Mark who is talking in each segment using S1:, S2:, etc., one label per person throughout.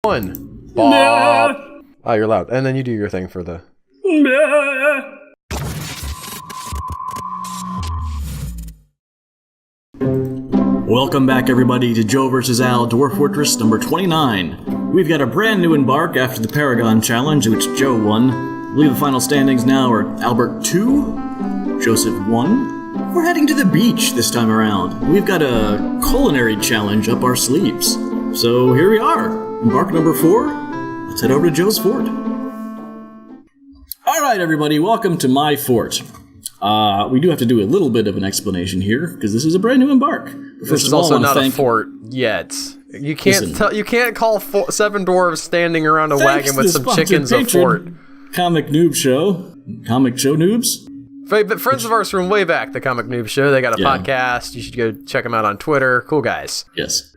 S1: One. Bob. Oh, you're loud. And then you do your thing for the...
S2: Welcome back, everybody, to Joe vs. Al, Dwarf Fortress number 29. We've got a brand new embark after the Paragon Challenge, which Joe won. I believe the final standings now are Albert 2, Joseph 1. We're heading to the beach this time around. We've got a culinary challenge up our sleeves. So here we are, embark number 4. Let's head over to Joe's fort. Alright, everybody, welcome to my fort. We do have to do a little bit of an explanation here, because this is a brand new embark.
S1: This is also not a fort yet. You can't you can't call 7 dwarves standing around a wagon with some chickens a fort.
S2: Comic Noob Show. Comic Show Noobs.
S1: But friends of ours from way back, the Comic Noob Show, they got a podcast. You should go check them out on Twitter. Cool guys.
S2: Yes.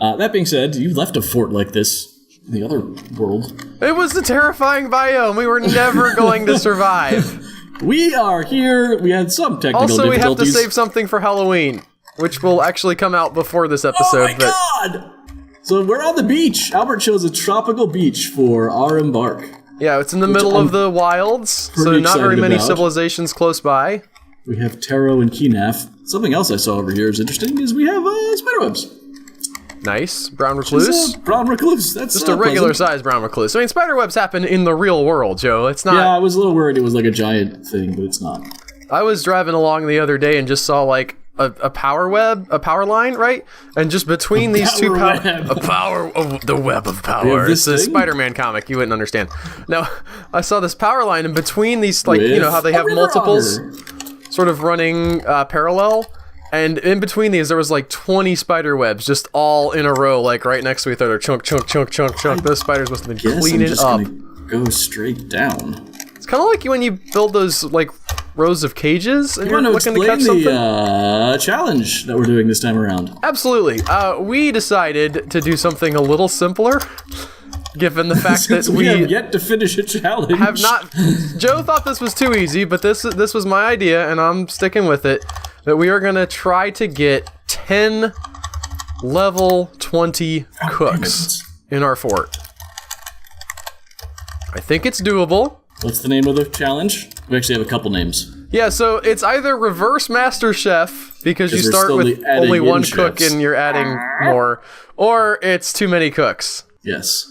S2: That being said, you left a fort like this in the other world.
S1: It was a terrifying biome. We were never going to survive.
S2: We are here. We had some technical difficulties.
S1: Also, we have to save something for Halloween, which will actually come out before this episode.
S2: Oh my god! So we're on the beach. Albert chose a tropical beach for our embark.
S1: Yeah, it's in the middle of the wilds, so not very many civilizations close by.
S2: We have Taro and Kenaf. Something else I saw over here is interesting is we have spiderwebs.
S1: Nice. Brown recluse?
S2: Brown recluse. That's
S1: just a regular size brown recluse. I mean, spiderwebs happen in the real world, Joe. It's not...
S2: Yeah, I was a little worried it was like a giant thing, but it's not.
S1: I was driving along the other day and just saw like a power line, right? And just between these two the web of power. It's a Spider-Man comic. You wouldn't understand. Now, I saw this power line, and between these, like, you know how they have multiples sort of running parallel? And in between these, there was like 20 spider webs just all in a row, like right next to each other. Chunk, chunk, chunk, chunk, chunk. Those spiders must have been cleaning up.
S2: Go straight down.
S1: It's kind of like when you build those like rows of cages and you're looking to catch something.
S2: The challenge that we're doing this time around.
S1: Absolutely. We decided to do something a little simpler, given the fact that we
S2: have yet to finish a challenge.
S1: Have not. Joe thought this was too easy, but this was my idea, and I'm sticking with it. That we are going to try to get 10 level 20 cooks in our fort. I think it's doable.
S2: What's the name of the challenge? We actually have a couple names.
S1: Yeah, so it's either reverse master chef, because you start with only one cook and you're adding more, or it's too many cooks.
S2: Yes.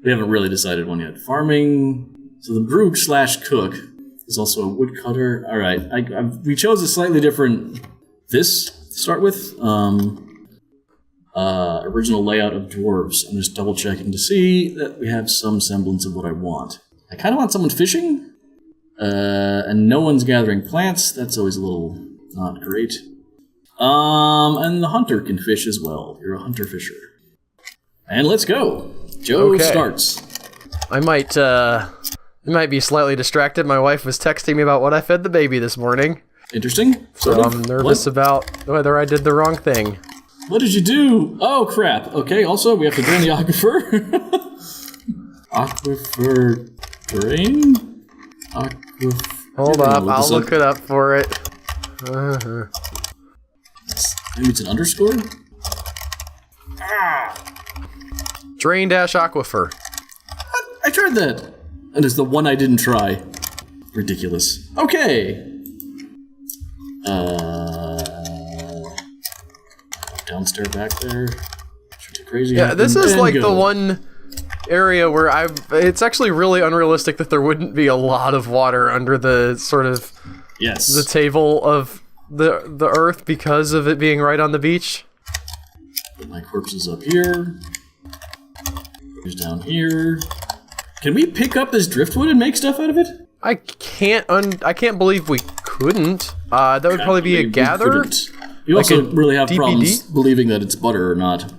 S2: We haven't really decided one yet. Farming, so the brew/cook. There's also a woodcutter. All right, we chose a slightly different this to start with. Original layout of dwarves. I'm just double checking to see that we have some semblance of what I want. I kind of want someone fishing, and no one's gathering plants. That's always a little not great. And the hunter can fish as well. You're a hunter fisher. And let's go. Joe starts.
S1: I might be slightly distracted. My wife was texting me about what I fed the baby this morning.
S2: Interesting.
S1: So I'm nervous about whether I did the wrong thing.
S2: What did you do? Oh, crap. Okay, also, we have to drain the aquifer. Aquifer drain? Aquifer...
S1: Hold up, I'll look it up for it.
S2: Maybe it's an underscore?
S1: Drain-aquifer.
S2: I tried that. And it's the one I didn't try. Ridiculous. Okay. Downstairs back there. Too crazy.
S1: Yeah, this is like the one area where it's actually really unrealistic that there wouldn't be a lot of water under the sort of the table of the earth because of it being right on the beach.
S2: Put my corpses up here. Goes down here. Can we pick up this driftwood and make stuff out of it?
S1: I can't believe we couldn't. That would probably be a gather.
S2: You also really have problems believing that it's butter or not.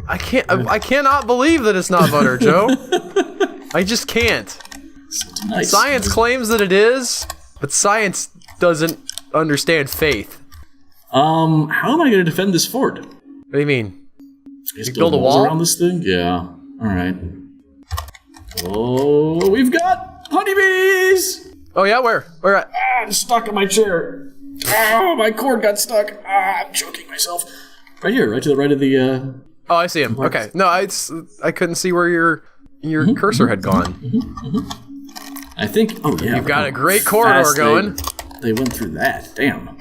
S1: I cannot believe that it's not butter, Joe. I just can't.
S2: Nice.
S1: Science claims that it is, but science doesn't understand faith.
S2: How am I going to defend this fort?
S1: What do you mean?
S2: You build a wall around this thing? Yeah. All right. Oh, we've got honeybees!
S1: Oh yeah, where? Where at?
S2: I'm stuck in my chair. Oh, my cord got stuck. I'm choking myself. Right here, right to the right of the
S1: Oh, I see him. Okay. No, I couldn't see where your cursor had gone.
S2: I think. Oh yeah.
S1: You've got a great corridor going.
S2: They went through that. Damn.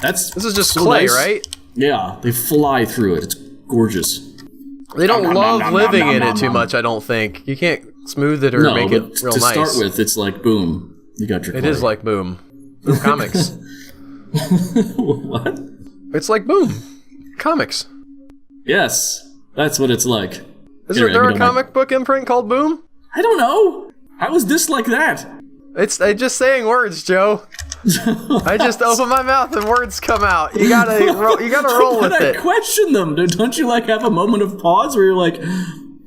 S1: This is just clay, nice. Right?
S2: Yeah, they fly through it. It's gorgeous.
S1: They don't love living in it too much, I don't think. You can't smooth it or make it real nice.
S2: To start with, it's like boom. You got your clay.
S1: It is like boom. Boom comics.
S2: What?
S1: It's like boom. Comics.
S2: Yes, that's what it's like.
S1: Is there a comic book imprint called Boom?
S2: I don't know. How is this like that?
S1: It's just saying words, Joe. I just open my mouth and words come out. You gotta roll with it.
S2: I question them. Don't you like have a moment of pause where you're like,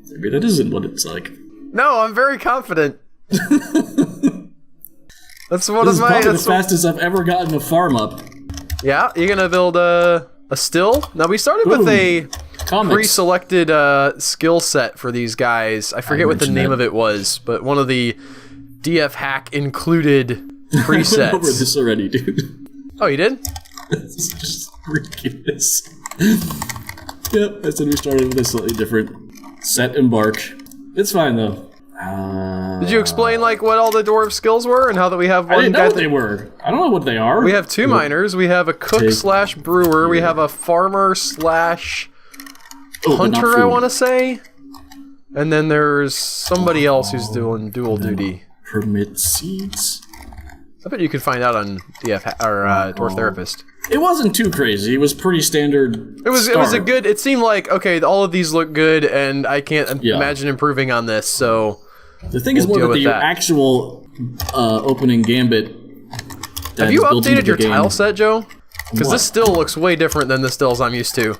S2: maybe that isn't what it's like?
S1: No, I'm very confident. That's one
S2: this
S1: of my.
S2: This is the fastest I've ever gotten a farm up.
S1: Yeah, you're gonna build a still. Now we started with a pre-selected skill set for these guys. I forget what the name of it was, but one of the DF hack included presets. I went over
S2: this already, dude.
S1: Oh, you did?
S2: This is just ridiculous. Yep, I said we started with a slightly different set embark. It's fine though.
S1: Did you explain like what all the dwarf skills were and how that we have one?
S2: I didn't know what they were. I don't know what they are.
S1: We have 2 miners. We have a cook slash brewer. We have a farmer slash hunter, I want to say. And then there's somebody else who's doing dual duty.
S2: Permit seeds.
S1: I bet you could find out on Dwarf Therapist.
S2: It wasn't too crazy. It was pretty standard.
S1: It was a good. It seemed like okay, all of these look good, and I can't imagine improving on this. So
S2: the thing is more that the actual opening gambit.
S1: Have you updated your tile set, Joe? Because this still looks way different than the stills I'm used to.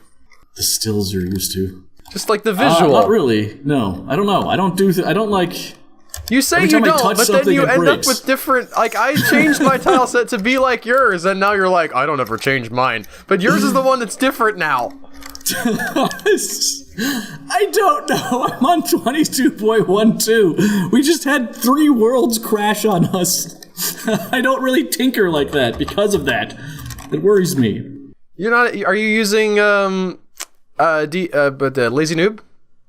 S2: The stills you're used to.
S1: Just like the visual.
S2: Not really. No, I don't know. I don't do. I don't like.
S1: You say you don't, but then you end up with different... Like, I changed my tile set to be like yours, and now you're like, I don't ever change mine. But yours is the one that's different now.
S2: I don't know. I'm on 22.12. We just had 3 worlds crash on us. I don't really tinker like that because of that. It worries me.
S1: You're not... Are you using, Lazy Noob?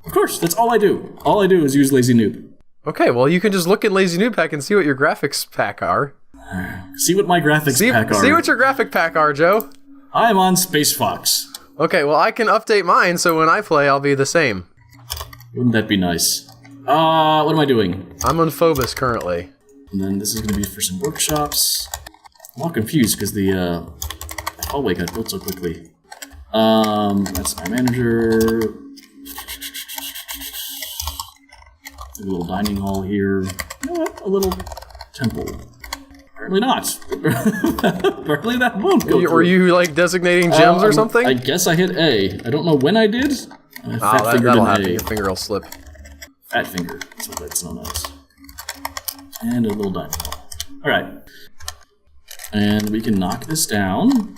S2: Of course, that's all I do. All I do is use Lazy Noob.
S1: Okay, well, you can just look in Lazy Noob Pack and see what your graphics pack are.
S2: See what my graphics pack are.
S1: See what your graphic pack are, Joe.
S2: I'm on Space Fox.
S1: Okay, well, I can update mine, so when I play, I'll be the same.
S2: Wouldn't that be nice? What am I doing?
S1: I'm on Phobos currently.
S2: And then this is going to be for some workshops. I'm all confused because the hallway got built so quickly. That's my manager. A little dining hall here. You know what? A little temple. Apparently not. Apparently that won't go through.
S1: Were you like designating gems or something?
S2: I guess I hit A. I don't know when I did.
S1: That'll happen. Your finger will slip.
S2: Fat finger. That's what that's known as. And a little dining hall. Alright. And we can knock this down.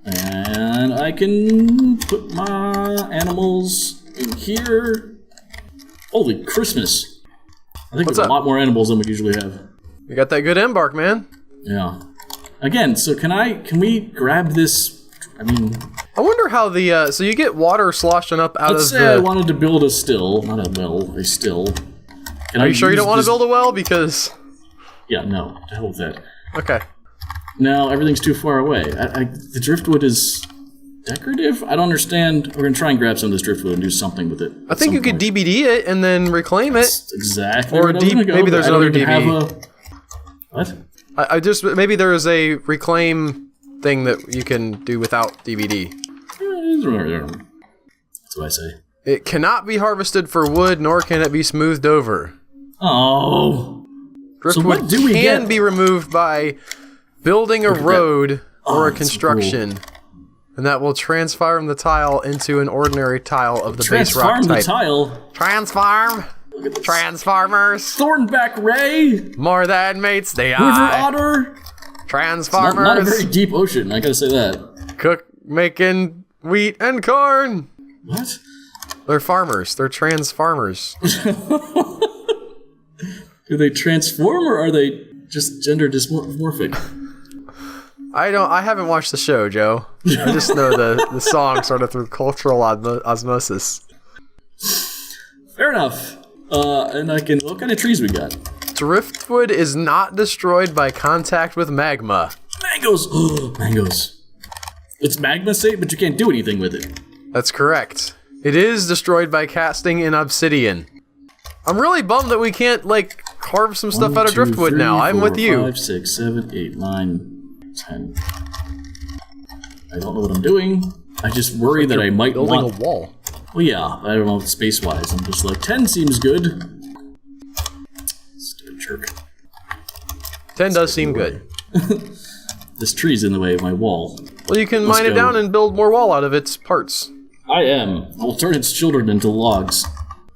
S2: And I can put my animals in here. Holy Christmas. I think there's a lot more animals than we usually have.
S1: You got that good embark, man.
S2: Yeah. Again, so can we grab this? I mean...
S1: I wonder how the, so you get water sloshing up out of the...
S2: Let's say I wanted to build a still, not a well, a still.
S1: Are you sure you don't want to build a well? Because...
S2: Yeah, no. To hell with that.
S1: Okay.
S2: No, everything's too far away. The driftwood is... decorative? I don't understand. We're gonna try and grab some of this driftwood and do something with it.
S1: I think you could DBD it and then reclaim it.
S2: That's exactly.
S1: Or maybe there's another DB.
S2: What?
S1: I just maybe there is a reclaim thing that you can do without DBD.
S2: That's what I say.
S1: It cannot be harvested for wood, nor can it be smoothed over.
S2: Oh.
S1: Driftwood can be removed by building a road or a construction. Cool. And that will transform the tile into an ordinary tile of the base rock type.
S2: Transform the tile?
S1: Transform! Transformers!
S2: Thornback Ray!
S1: More than meets the eye.
S2: River Otter!
S1: Transformers!
S2: Not a very deep ocean, I gotta say that.
S1: Cook making wheat and corn!
S2: What?
S1: They're farmers. They're trans farmers.
S2: Do they transform or are they just gender dysmorphic?
S1: I haven't watched the show, Joe. I just know the song sort of through cultural osmosis.
S2: Fair enough. And what kind of trees we got?
S1: Driftwood is not destroyed by contact with magma.
S2: Mangoes! Mangoes. It's magma safe, but you can't do anything with it.
S1: That's correct. It is destroyed by casting in obsidian. I'm really bummed that we can't, like, carve some stuff out of driftwood now. I'm with you.
S2: 5, 6, 7, 8, 9, 10. I don't know what I'm doing. I just worry that I might
S1: building a wall.
S2: Well, yeah, I don't know space-wise. I'm just like, 10 seems good. Stupid jerk.
S1: 10 does seem good.
S2: This tree's in the way of my wall.
S1: Well, you can mine it down and build more wall out of its parts.
S2: I am. I'll turn its children into logs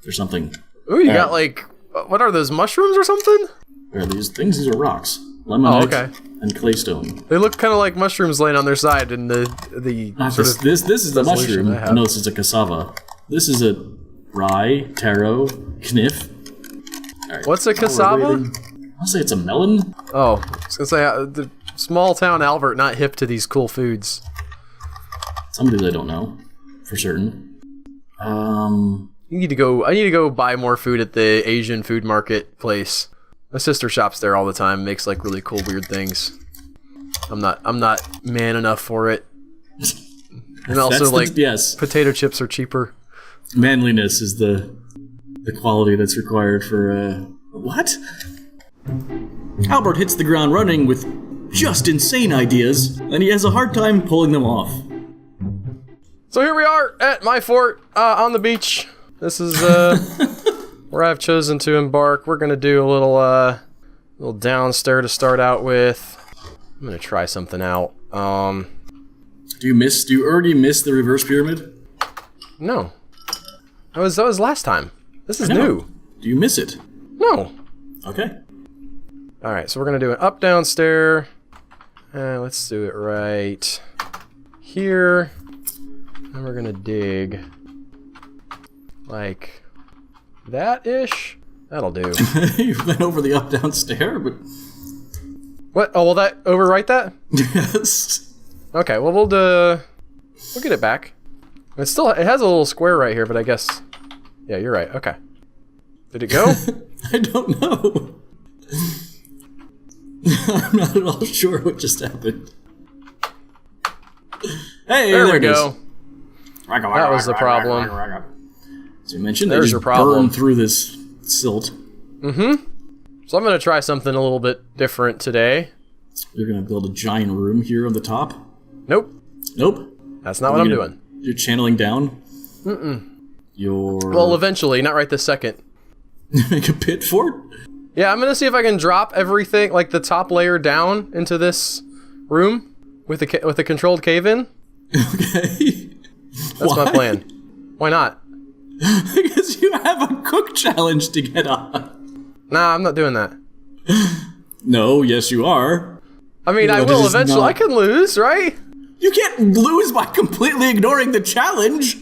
S2: or something.
S1: Ooh, you got like, what are those, mushrooms or something?
S2: Where are these things? These are rocks. Lemonite and claystone.
S1: They look kind of like mushrooms laying on their side in the
S2: this is the mushroom. No, this is a cassava. This is a rye, taro, kniff. Right.
S1: What's a cassava?
S2: I'll say it's a melon.
S1: Oh, I was gonna say the small town Albert not hip to these cool foods.
S2: Some of these I don't know for certain.
S1: I need to go buy more food at the Asian food market place. My sister shops there all the time, makes like really cool weird things. I'm not man enough for it. And also potato chips are cheaper.
S2: Manliness is the quality that's required for what? Albert hits the ground running with just insane ideas, and he has a hard time pulling them off.
S1: So here we are at my fort on the beach. This is where I've chosen to embark. We're gonna do a little downstairs to start out with. I'm gonna try something out.
S2: Do you already miss the reverse pyramid?
S1: No. That was last time. This is new.
S2: Do you miss it?
S1: No.
S2: Okay.
S1: Alright, so we're gonna do an up down stair. Let's do it right here. And we're gonna dig like that-ish. That'll do.
S2: You went over the up down stair, but
S1: what? Oh, will that overwrite that?
S2: Yes.
S1: Okay, well we'll get it back. It has a little square right here, but I guess yeah, you're right. Okay. Did it go?
S2: I don't know. I'm not at all sure what just happened. Hey, there we go.
S1: That was the problem.
S2: As you mentioned,
S1: there's your problem.
S2: Burn through this silt.
S1: Mm-hmm. So I'm going to try something a little bit different today.
S2: You're going to build a giant room here on the top?
S1: Nope.
S2: Nope.
S1: That's not what I'm doing.
S2: You're channeling down?
S1: Mm-mm. Well, eventually, not right this second.
S2: Make a pit fort?
S1: Yeah, I'm going to see if I can drop everything, like the top layer down into this room with a controlled cave-in.
S2: Okay.
S1: That's my plan. Why not?
S2: Because you have a cook challenge to get on.
S1: Nah, I'm not doing that.
S2: No, yes you are.
S1: I mean, I will eventually. I can lose, right?
S2: You can't lose by completely ignoring the challenge.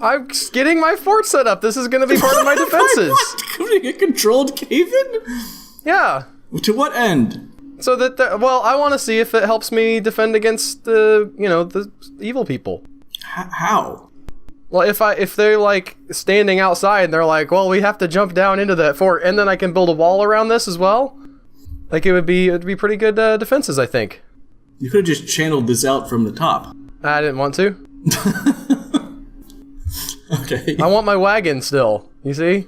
S1: I'm getting my fort set up. This is going to be part of my defenses.
S2: What? Putting a controlled cave-in?
S1: Yeah.
S2: To what end?
S1: So that, well, I want to see if it helps me defend against the evil people.
S2: How?
S1: Well, if they're like standing outside and they're like, well, we have to jump down into that fort, and then I can build a wall around this as well. Like it'd be pretty good defenses, I think.
S2: You could have just channeled this out from the top.
S1: I didn't want to.
S2: Okay.
S1: I want my wagon still. You see?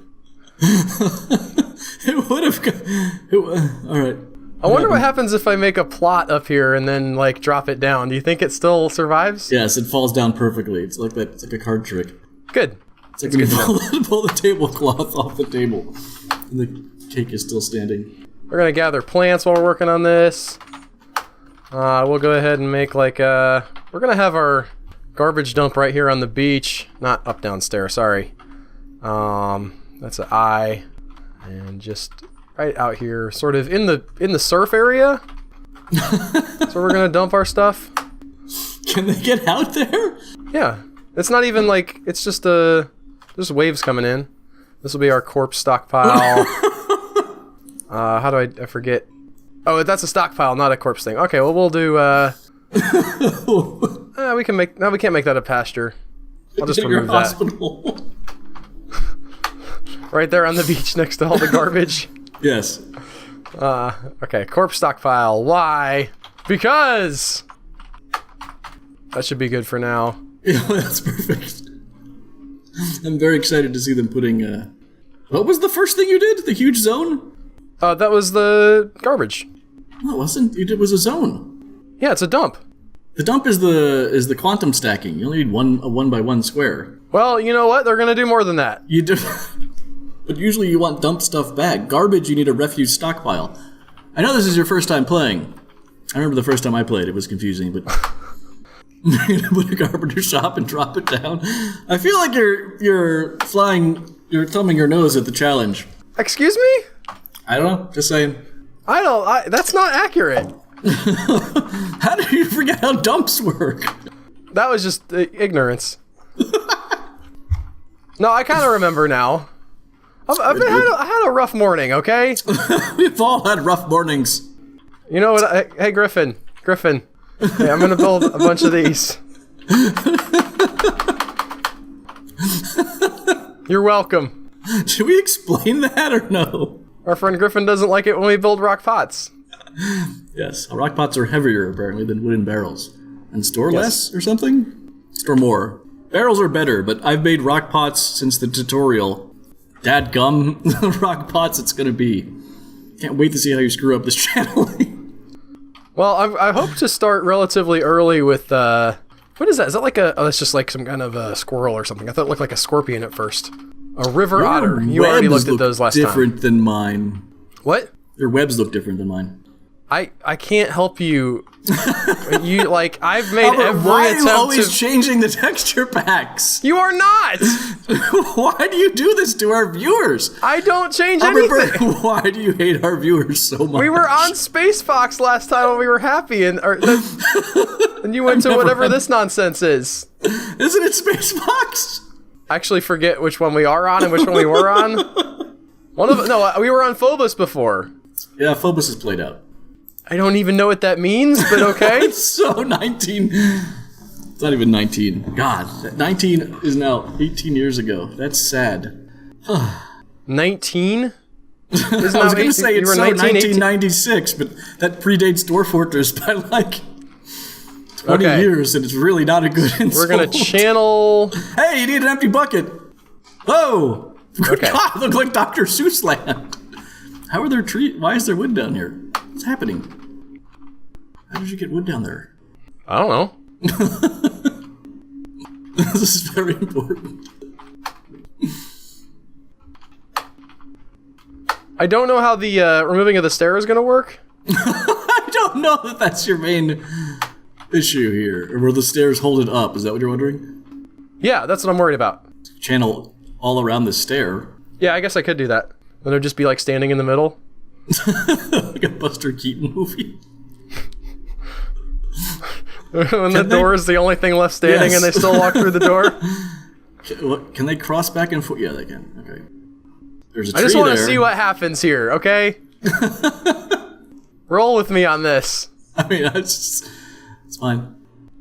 S2: It would have. All right.
S1: I wonder what happens if I make a plot up here and then like drop it down. Do you think it still survives?
S2: Yes, it falls down perfectly. It's like that. It's like a card trick.
S1: Good.
S2: It's like when you pull the tablecloth off the table, and the cake is still standing.
S1: We're gonna gather plants while we're working on this. We'll go ahead and make like we're gonna have our garbage dump right here on the beach, not up downstairs. Sorry. That's an I, and just right out here, sort of in the surf area. So we're gonna dump our stuff.
S2: Can they get out there?
S1: Yeah, it's not even like it's just waves coming in. This will be our corpse stockpile. How do I forget? Oh, that's a stockpile, not a corpse thing. Okay, well we'll do We can make. No, we can't make that a pasture. I'll just remove that.
S2: Hospital.
S1: Right there on the beach next to all the garbage.
S2: Yes.
S1: Okay, corpse stockpile. Why? Because that should be good for now.
S2: Yeah, that's perfect. I'm very excited to see them putting. What was the first thing you did? The huge zone?
S1: That was the garbage.
S2: No, it wasn't. It was a zone.
S1: Yeah, it's a dump.
S2: The dump is the quantum stacking. You only need a 1x1 square.
S1: Well, you know what? They're gonna do more than that.
S2: You do. But usually you want dump stuff back. Garbage, you need a refuse stockpile. I know this is your first time playing. I remember the first time I played, it was confusing, but you're gonna put a carpenter shop and drop it down. I feel like you're thumbing your nose at the challenge.
S1: Excuse me?
S2: I don't know, just saying.
S1: That's not accurate.
S2: How did you forget how dumps work?
S1: That was just ignorance. No, I kind of remember now. I had a rough morning, okay?
S2: We've all had rough mornings.
S1: You know what? Hey, Griffin. Hey, I'm gonna build a bunch of these. You're welcome.
S2: Should we explain that or no?
S1: Our friend Griffin doesn't like it when we build rock pots.
S2: Yes, rock pots are heavier apparently than wooden barrels. And store less or something? Store more. Barrels are better, but I've made rock pots since the tutorial. Dadgum, rock pots it's gonna be. Can't wait to see how you screw up this channel.
S1: Well, I hope to start relatively early with, what is that? Is that like oh, it's just like some kind of a squirrel or something. I thought it looked like a scorpion at first. A river otter. You already looked at those last time.
S2: Different than mine.
S1: What?
S2: Your webs look different than mine.
S1: I can't help you. I've made
S2: Albert,
S1: every
S2: why
S1: attempt
S2: are you always changing the texture packs?
S1: You are not!
S2: Why do you do this to our viewers?
S1: I don't change
S2: Albert,
S1: anything.
S2: Why do you hate our viewers so much?
S1: We were on Space Fox last time when we were happy, and you went to whatever this nonsense is.
S2: Isn't it Space Fox?
S1: I actually forget which one we are on and which one we were on. We were on Phobos before.
S2: Yeah, Phobos is played out.
S1: I don't even know what that means, but okay.
S2: It's so 19. It's not even 19. God, 19 is now 18 years ago. That's sad.
S1: 19?
S2: I was going to say it's so 1996, but that predates Dwarf Fortress by like 20 years, and it's really not a good insult.
S1: We're going to channel...
S2: Hey, you need an empty bucket. Whoa.
S1: Okay.
S2: God, look like Dr. Seuss land. How are there trees? Why is there wood down here? What's happening? How did you get wood down there?
S1: I don't know.
S2: This is very important.
S1: I don't know how the removing of the stair is going to work.
S2: I don't know that that's your main issue here. Or will the stairs hold it up? Is that what you're wondering?
S1: Yeah, that's what I'm worried about.
S2: Channel all around the stair.
S1: Yeah, I guess I could do that. Then it'd just be like standing in the middle.
S2: Like a Buster Keaton movie.
S1: When the door is the only thing left standing and they still walk through the door.
S2: Can they cross back and forth? Yeah, they can. Okay. There's a tree
S1: I just want to
S2: there.
S1: see what happens here, okay? Roll with me on this.
S2: I mean, it's fine.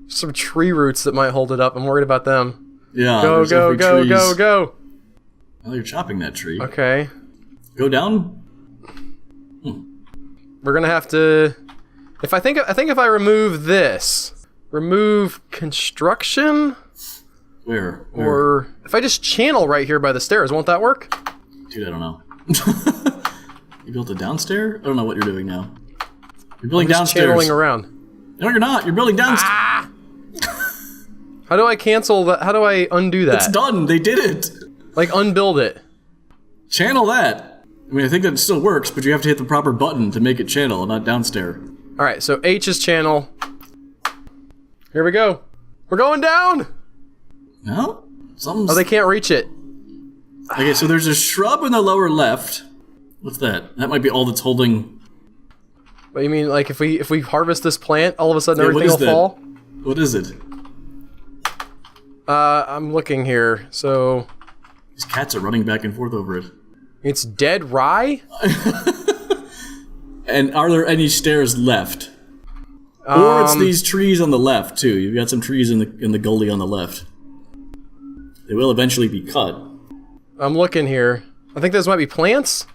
S1: Some tree roots that might hold it up. I'm worried about them.
S2: Yeah.
S1: Go, go, go, go, go.
S2: Well, you're chopping that tree.
S1: Okay.
S2: Go down.
S1: We're gonna have to. I think if I remove this, remove construction.
S2: Where?
S1: Or if I just channel right here by the stairs, won't that work?
S2: Dude, I don't know. You built a downstairs? I don't know what you're doing now. You're building downstairs.
S1: Channeling around.
S2: No, you're not. You're building downstairs.
S1: Ah! How do I cancel that? How do I undo that?
S2: It's done. They did it.
S1: Like unbuild it.
S2: Channel that. I mean, I think that still works, but you have to hit the proper button to make it channel, not downstairs.
S1: All right, so H is channel. Here we go. We're going down.
S2: No? Something's...
S1: Oh, they can't reach it.
S2: Okay, so there's a shrub in the lower left. What's that? That might be all that's holding...
S1: What, you mean like if we harvest this plant, all of a sudden everything will fall?
S2: What is it?
S1: I'm looking here, so...
S2: These cats are running back and forth over it.
S1: It's dead rye?
S2: And are there any stairs left? Or it's these trees on the left too. You've got some trees in the gully on the left. They will eventually be cut.
S1: I'm looking here. I think those might be plants.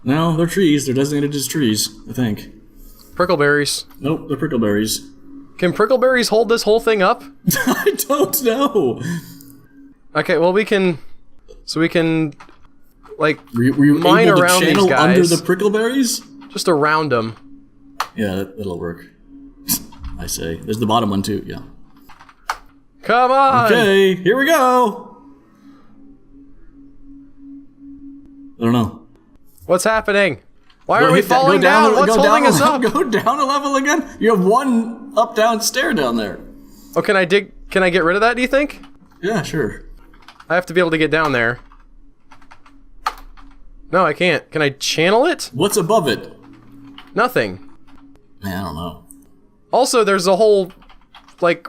S2: No, they're trees. They're designated as trees, I think.
S1: Prickleberries.
S2: Nope, they're prickleberries.
S1: Can prickleberries hold this whole thing up?
S2: I don't know.
S1: Okay, well we can... So we can... Like,
S2: were you
S1: mine
S2: able to
S1: around
S2: channel
S1: these guys.
S2: under the prickleberries?
S1: Just around them.
S2: Yeah, that'll work. I say. There's the bottom one too, yeah.
S1: Come on!
S2: Okay, here we go! I don't know.
S1: What's happening? Why are we falling down? What's holding us up?
S2: Go down a level again? You have one up-down stair down there.
S1: Oh, can I get rid of that, do you think?
S2: Yeah, sure.
S1: I have to be able to get down there. No, I can't. Can I channel it?
S2: What's above it?
S1: Nothing.
S2: Man, I don't know.
S1: Also, there's a whole, like...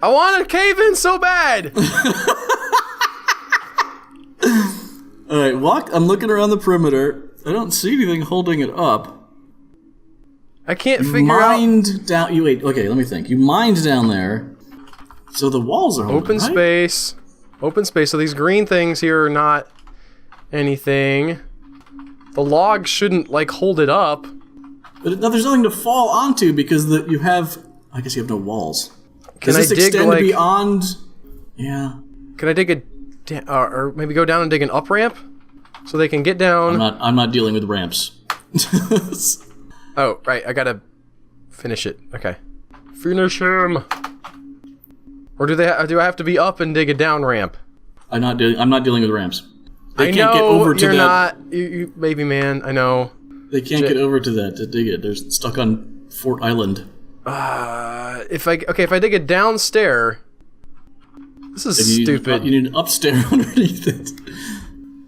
S1: I want to cave in so bad!
S2: Alright, I'm looking around the perimeter. I don't see anything holding it up.
S1: I can't figure out...
S2: Okay, let me think. You mined down there. So the walls are holding,
S1: Open space. Open space. So these green things here are not anything. The log shouldn't, like, hold it up.
S2: But no, there's nothing to fall onto because you have... I guess you have no walls.
S1: Can
S2: Does
S1: I
S2: this
S1: dig,
S2: extend
S1: like...
S2: beyond... Yeah.
S1: Can I dig a... or maybe go down and dig an up ramp? So they can get down...
S2: I'm not dealing with ramps.
S1: Oh, right. I gotta finish it. Okay. Finish him! Or do I have to be up and dig a down ramp?
S2: I'm not dealing with ramps. They
S1: I
S2: can't
S1: know
S2: get over to
S1: you're
S2: that.
S1: not... You baby man, I know.
S2: They can't get over to that to dig it. They're stuck on Fort Island.
S1: If I dig a downstair... This is stupid.
S2: You need an upstairs underneath it.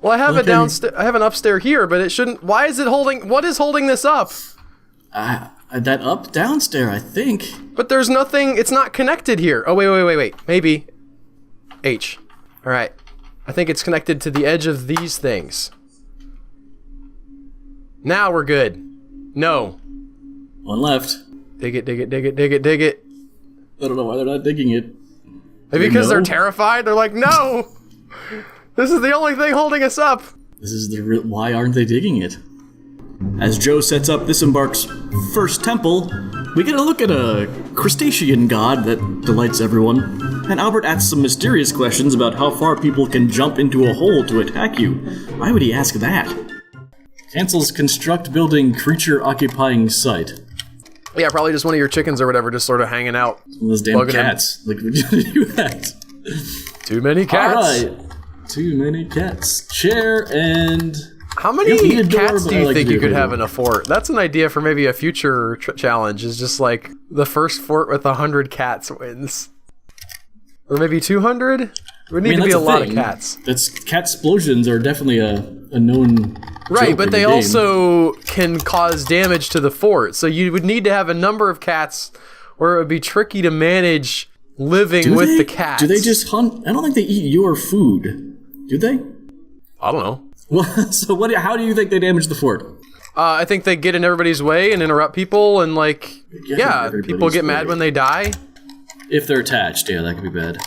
S1: Well, I have I have an upstairs here, but it shouldn't... Why is it holding... What is holding this up?
S2: That downstairs, I think.
S1: But there's nothing... It's not connected here. Oh, wait. Maybe. H. Alright. I think it's connected to the edge of these things. Now we're good. No.
S2: One left.
S1: Dig it. I
S2: don't know why they're not digging it.
S1: Maybe because they're terrified? They're like, no! This is the only thing holding us up!
S2: This is why aren't they digging it? As Joe sets up this embark's first temple, we get a look at a crustacean god that delights everyone, and Albert asks some mysterious questions about how far people can jump into a hole to attack you. Why would he ask that? Cancels construct building creature occupying site.
S1: Yeah, probably just one of your chickens or whatever, just sort of hanging out.
S2: One of those damn cats. Like, would you do that?
S1: Too many cats.
S2: Alright. Too many cats. Chair and...
S1: How many cats do you think you could have in a fort? That's an idea for maybe a future challenge, is just like, the first fort with 100 cats wins. Or maybe 200? It would need to be a lot of cats.
S2: Cat explosions are definitely a known
S1: right, but they also can cause damage to the fort. So you would need to have a number of cats, or it would be tricky to manage living with the cats.
S2: Do they just hunt? I don't think they eat your food. Do they?
S1: I don't know.
S2: Well, so how do you think they damage the fort?
S1: I think they get in everybody's way and interrupt people, and like, people get mad when they die.
S2: If they're attached, yeah, that could be bad.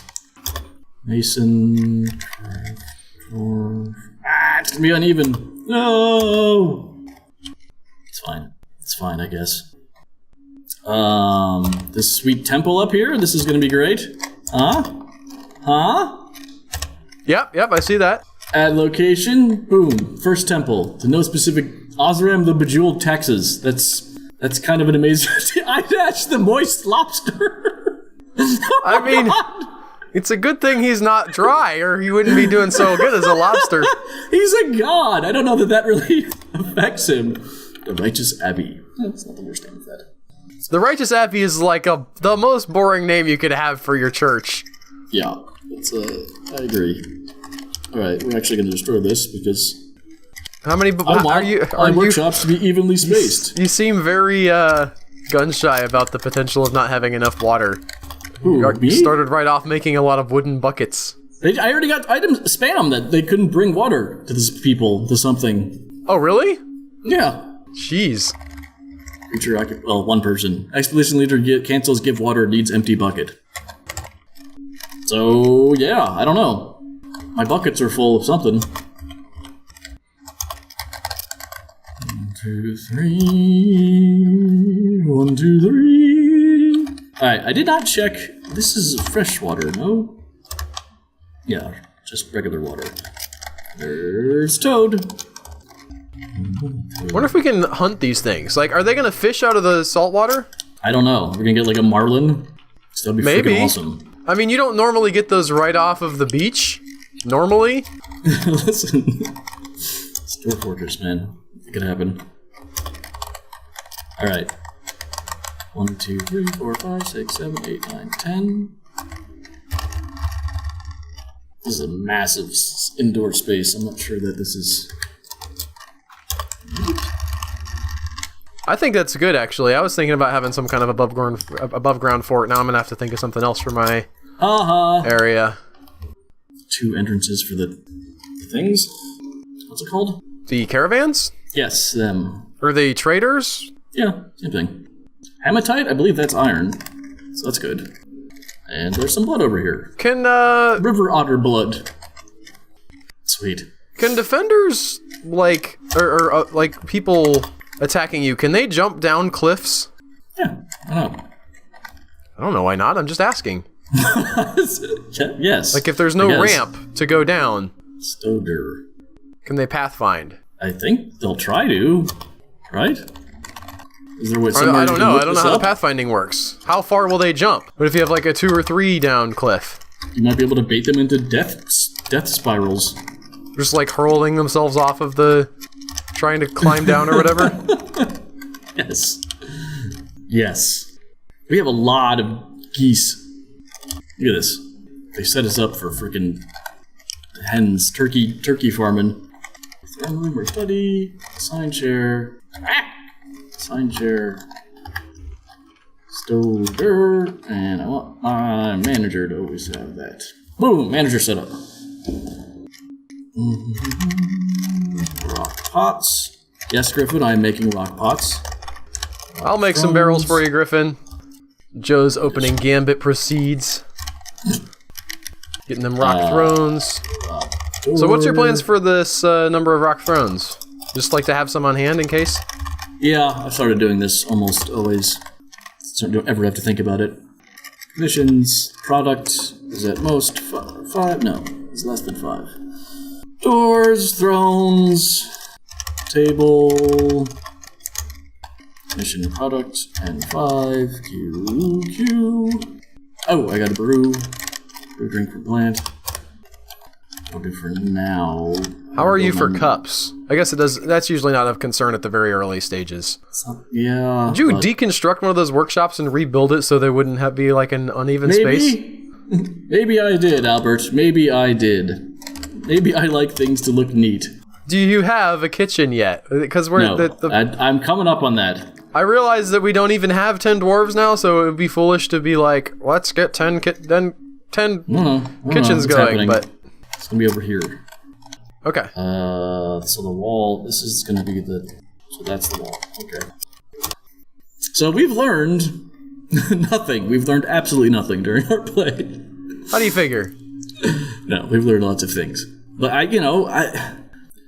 S2: Mason. It's gonna be uneven. No. It's fine, I guess. This sweet temple up here. This is gonna be great. Huh?
S1: Yep, I see that.
S2: Add location. Boom. First temple. To no specific. Osram the Bejeweled Taxes. That's kind of an amazing. I dashed the moist lobster.
S1: I mean, it's a good thing he's not dry, or he wouldn't be doing so good as a lobster.
S2: He's a god. I don't know that really affects him. The Righteous Abbey. That's not the worst name of that.
S1: The Righteous Abbey is like the most boring name you could have for your church.
S2: Yeah, I agree. All right, we're actually going to destroy this because.
S1: How many?
S2: Are workshops to be evenly spaced.
S1: You seem very gun shy about the potential of not having enough water. You started right off making a lot of wooden buckets.
S2: I already got spam that they couldn't bring water to this people to something.
S1: Oh really?
S2: Yeah.
S1: Jeez.
S2: Creature one person. Expedition leader cancels give water, needs empty bucket. So, yeah, I don't know. My buckets are full of something. 1, 2, 3. 1, 2, 3. Alright, I did not check. This is fresh water, no? Yeah, just regular water. There's Toad.
S1: Wonder if we can hunt these things. Like, are they gonna fish out of the salt water?
S2: I don't know. We're gonna get like a marlin. So that'd be freaking awesome.
S1: I mean, you don't normally get those right off of the beach. Normally.
S2: Listen. It's Dwarf Fortress, man. It could happen. Alright. 1, 2, 3, 4, 5, 6, 7, 8, 9, 10. This is a massive indoor space. I'm not sure that this is...
S1: I think that's good, actually. I was thinking about having some kind of above ground fort. Now I'm gonna have to think of something else for my area.
S2: 2 entrances for the things. What's it called?
S1: The caravans?
S2: Yes, them.
S1: Or the traders?
S2: Yeah, same thing. Hematite? I believe that's iron. So that's good. And there's some blood over here.
S1: Can,
S2: River otter blood. Sweet.
S1: Can defenders, like, or like, people attacking you, can they jump down cliffs?
S2: Yeah, I don't know.
S1: I don't know why not, I'm just asking.
S2: Yes.
S1: Like, if there's no ramp to go down,
S2: Stoder.
S1: Can they pathfind?
S2: I think they'll try to, right? Is there what?
S1: I don't know. I don't know how the pathfinding works. How far will they jump? What if you have like a 2 or 3 down cliff?
S2: You might be able to bait them into death spirals.
S1: Just like hurling themselves off of the, trying to climb down or whatever.
S2: Yes. Yes. We have a lot of geese. Look at this. They set us up for freaking hens, turkey farming. Throne room or study, sign chair, stover, and I want my manager to always have that. Boom, manager setup. Rock pots. Yes, Griffin, I'm making rock pots.
S1: I'll make some barrels for you, Griffin. Joe's opening gambit proceeds. Getting them rock thrones. So what's your plans for this number of rock thrones? Just like to have some on hand in case?
S2: Yeah, I've started doing this almost always. So I don't ever have to think about it. Commissions, product is at most 5. No, it's less than 5. Doors, thrones, table, mission product, and 5. Q. Oh, I got a brew. Brew drink from plant. I'll do for now.
S1: How are you for cups? I guess it does. That's usually not of concern at the very early stages.
S2: Yeah.
S1: Did you deconstruct one of those workshops and rebuild it so there wouldn't be like an uneven space?
S2: Maybe I did, Albert. Maybe I did. Maybe I like things to look neat.
S1: Do you have a kitchen yet? Because
S2: I'm coming up on that.
S1: I realize that we don't even have 10 dwarves now, so it would be foolish to be like, let's get 10 kitchens going. But
S2: it's gonna be over here.
S1: Okay.
S2: So the wall. This is gonna be so that's the wall. Okay. So we've learned nothing. We've learned absolutely nothing during our play.
S1: How do you figure?
S2: No, we've learned lots of things. But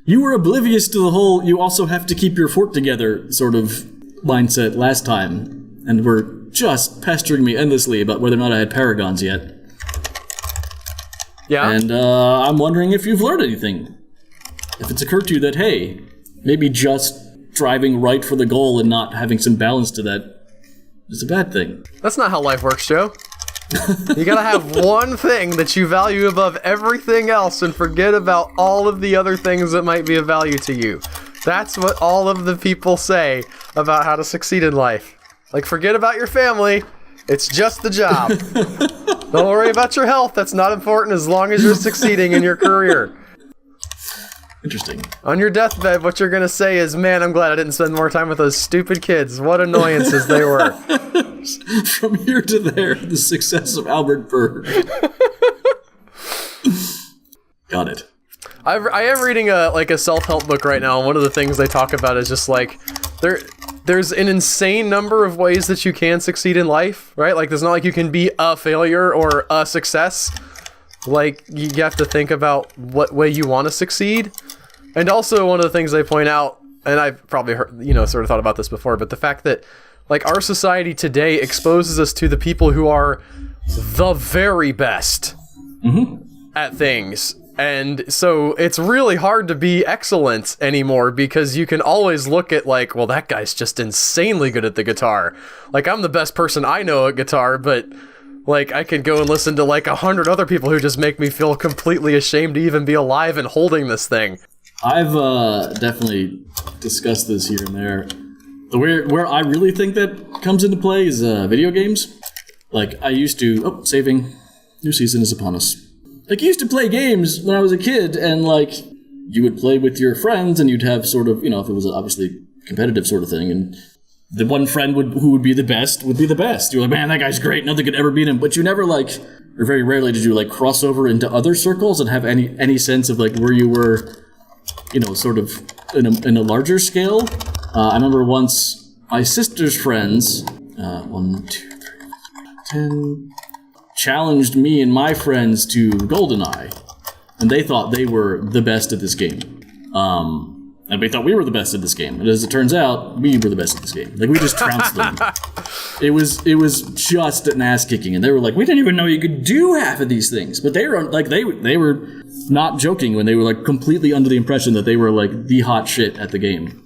S2: you were oblivious to the whole you also have to keep your fort together sort of mindset last time. And were just pestering me endlessly about whether or not I had paragons yet.
S1: Yeah.
S2: And I'm wondering if you've learned anything. If it's occurred to you that, hey, maybe just driving right for the goal and not having some balance to that is a bad thing.
S1: That's not how life works, Joe. You gotta have one thing that you value above everything else and forget about all of the other things that might be of value to you. That's what all of the people say about how to succeed in life. Like, forget about your family. It's just the job. Don't worry about your health. That's not important as long as you're succeeding in your career.
S2: Interesting.
S1: On your deathbed, what you're gonna say is, man, I'm glad I didn't spend more time with those stupid kids. What annoyances they were.
S2: From here to there, the success of Albert Berg. Got it. I
S1: am reading a self-help book right now, and one of the things they talk about is just like, there's an insane number of ways that you can succeed in life, right? Like, there's not like you can be a failure or a success. Like, you have to think about what way you want to succeed. And also, one of the things they point out, and I've probably heard, sort of thought about this before, but the fact that, like, our society today exposes us to the people who are the very best at things. And so it's really hard to be excellent anymore because you can always look at like, well, that guy's just insanely good at the guitar. Like, I'm the best person I know at guitar, but like, I could go and listen to like 100 other people who just make me feel completely ashamed to even be alive and holding this thing.
S2: I've definitely discussed this here and there. Where I really think that comes into play is video games. Like, I used to... saving. New season is upon us. Like, I used to play games when I was a kid, and, like, you would play with your friends, and you'd have sort of, if it was obviously competitive sort of thing, and the one friend who would be the best would be the best. You're like, man, that guy's great, nothing could ever beat him. But you never, like, or very rarely did you, like, cross over into other circles and have any sense of, like, where you were, sort of in a larger scale. I remember once my sister's friends, 1, 2, 3, 10, challenged me and my friends to GoldenEye, and they thought they were the best at this game. And we thought we were the best at this game. And as it turns out, we were the best at this game. Like, we just trounced them. It was just an ass kicking, and they were like, we didn't even know you could do half of these things. But they were like, they were not joking when they were like completely under the impression that they were like the hot shit at the game.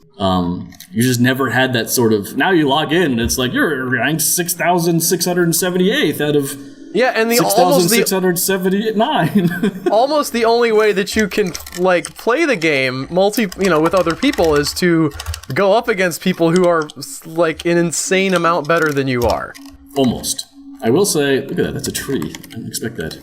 S2: You just never had that sort of. Now you log in, and it's like you're ranked 6,678th out of.
S1: Yeah, and
S2: 6,679.
S1: Almost the only way that you can like play the game with other people is to go up against people who are like an insane amount better than you are.
S2: Almost. I will say, look at that. That's a tree. I didn't expect that.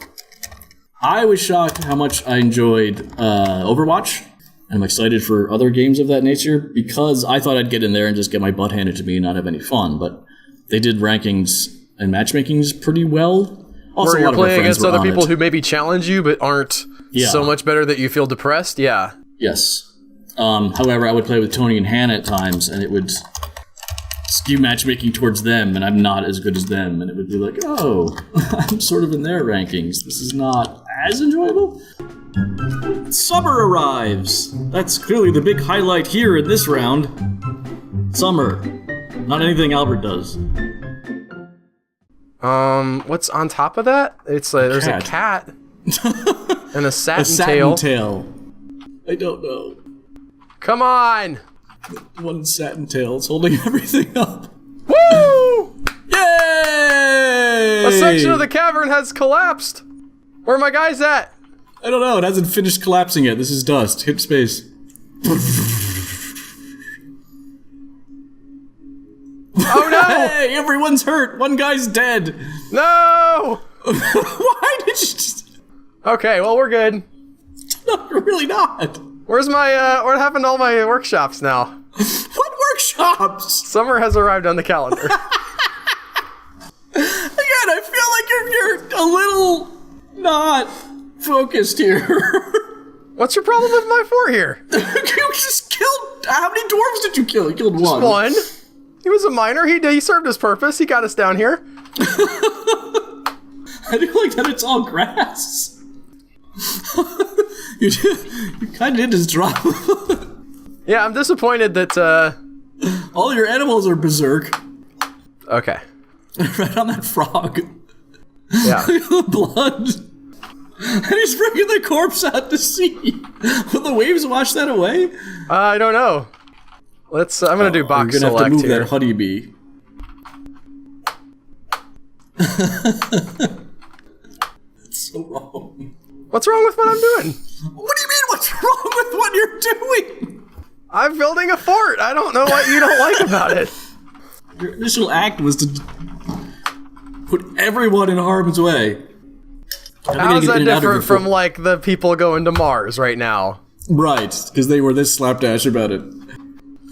S2: I was shocked how much I enjoyed Overwatch. I'm excited for other games of that nature because I thought I'd get in there and just get my butt handed to me and not have any fun. But they did rankings and matchmakings pretty well. Also,
S1: where you're playing against other people who maybe challenge you but aren't so much better that you feel depressed. Yeah.
S2: Yes. However, I would play with Tony and Hannah at times, and it would skew matchmaking towards them, and I'm not as good as them, and it would be like, oh, I'm sort of in their rankings. This is not as enjoyable. Summer arrives. That's clearly the big highlight here in this round. Summer. Not anything Albert does.
S1: What's on top of that? It's there's a cat and a satin
S2: tail. I don't know.
S1: Come on!
S2: One satin tail is holding everything up.
S1: Woo!
S2: Yay!
S1: A section of the cavern has collapsed. Where are my guys at?
S2: I don't know. It hasn't finished collapsing yet. This is dust. Hit space.
S1: Oh no!
S2: Hey, everyone's hurt. One guy's dead.
S1: No!
S2: Why did you just...
S1: Okay, well, we're good.
S2: No, you're really not.
S1: Where's my, what happened to all my workshops now?
S2: What workshops?
S1: Summer has arrived on the calendar.
S2: Again, I feel like you're a little not focused here.
S1: What's your problem with my fort here?
S2: You just killed... How many dwarves did you kill? You killed one.
S1: Just one. He was a miner. He served his purpose. He got us down here.
S2: I do like that it's all grass. you kind of did his drop.
S1: Yeah, I'm disappointed that
S2: all your animals are berserk.
S1: Okay.
S2: Right on that frog.
S1: Yeah.
S2: The blood. And he's bringing the corpse out to sea. Will the waves wash that away?
S1: I don't know. Let's. I'm gonna do box
S2: you're gonna
S1: select
S2: have to move
S1: here.
S2: that honeybee. It's so wrong.
S1: What's wrong with what I'm doing?
S2: What do you mean? What's wrong with what you're doing?
S1: I'm building a fort. I don't know what you don't like about it.
S2: Your initial act was to put everyone in harm's way.
S1: How is that different from like the people going to Mars right now?
S2: Right, because they were this slapdash about it.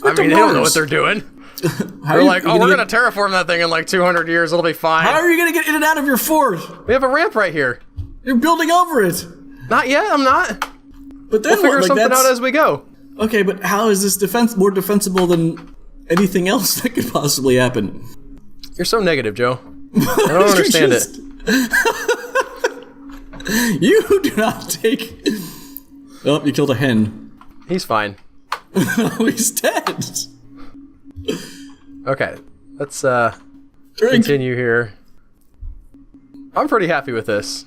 S1: I mean, they don't know what they're doing. They're like, oh, we're going to terraform that thing in like 200 years. It'll be fine.
S2: How are you going to get in and out of your fort?
S1: We have a ramp right here.
S2: You're building over it.
S1: Not yet, I'm not.
S2: But then
S1: we'll figure something out as we go.
S2: Okay, but how is this more defensible than anything else that could possibly happen.
S1: You're so negative, Joe. I don't understand it.
S2: You do not take... Oh, you killed a hen.
S1: He's fine.
S2: No, he's dead.
S1: Okay, let's continue here. I'm pretty happy with this.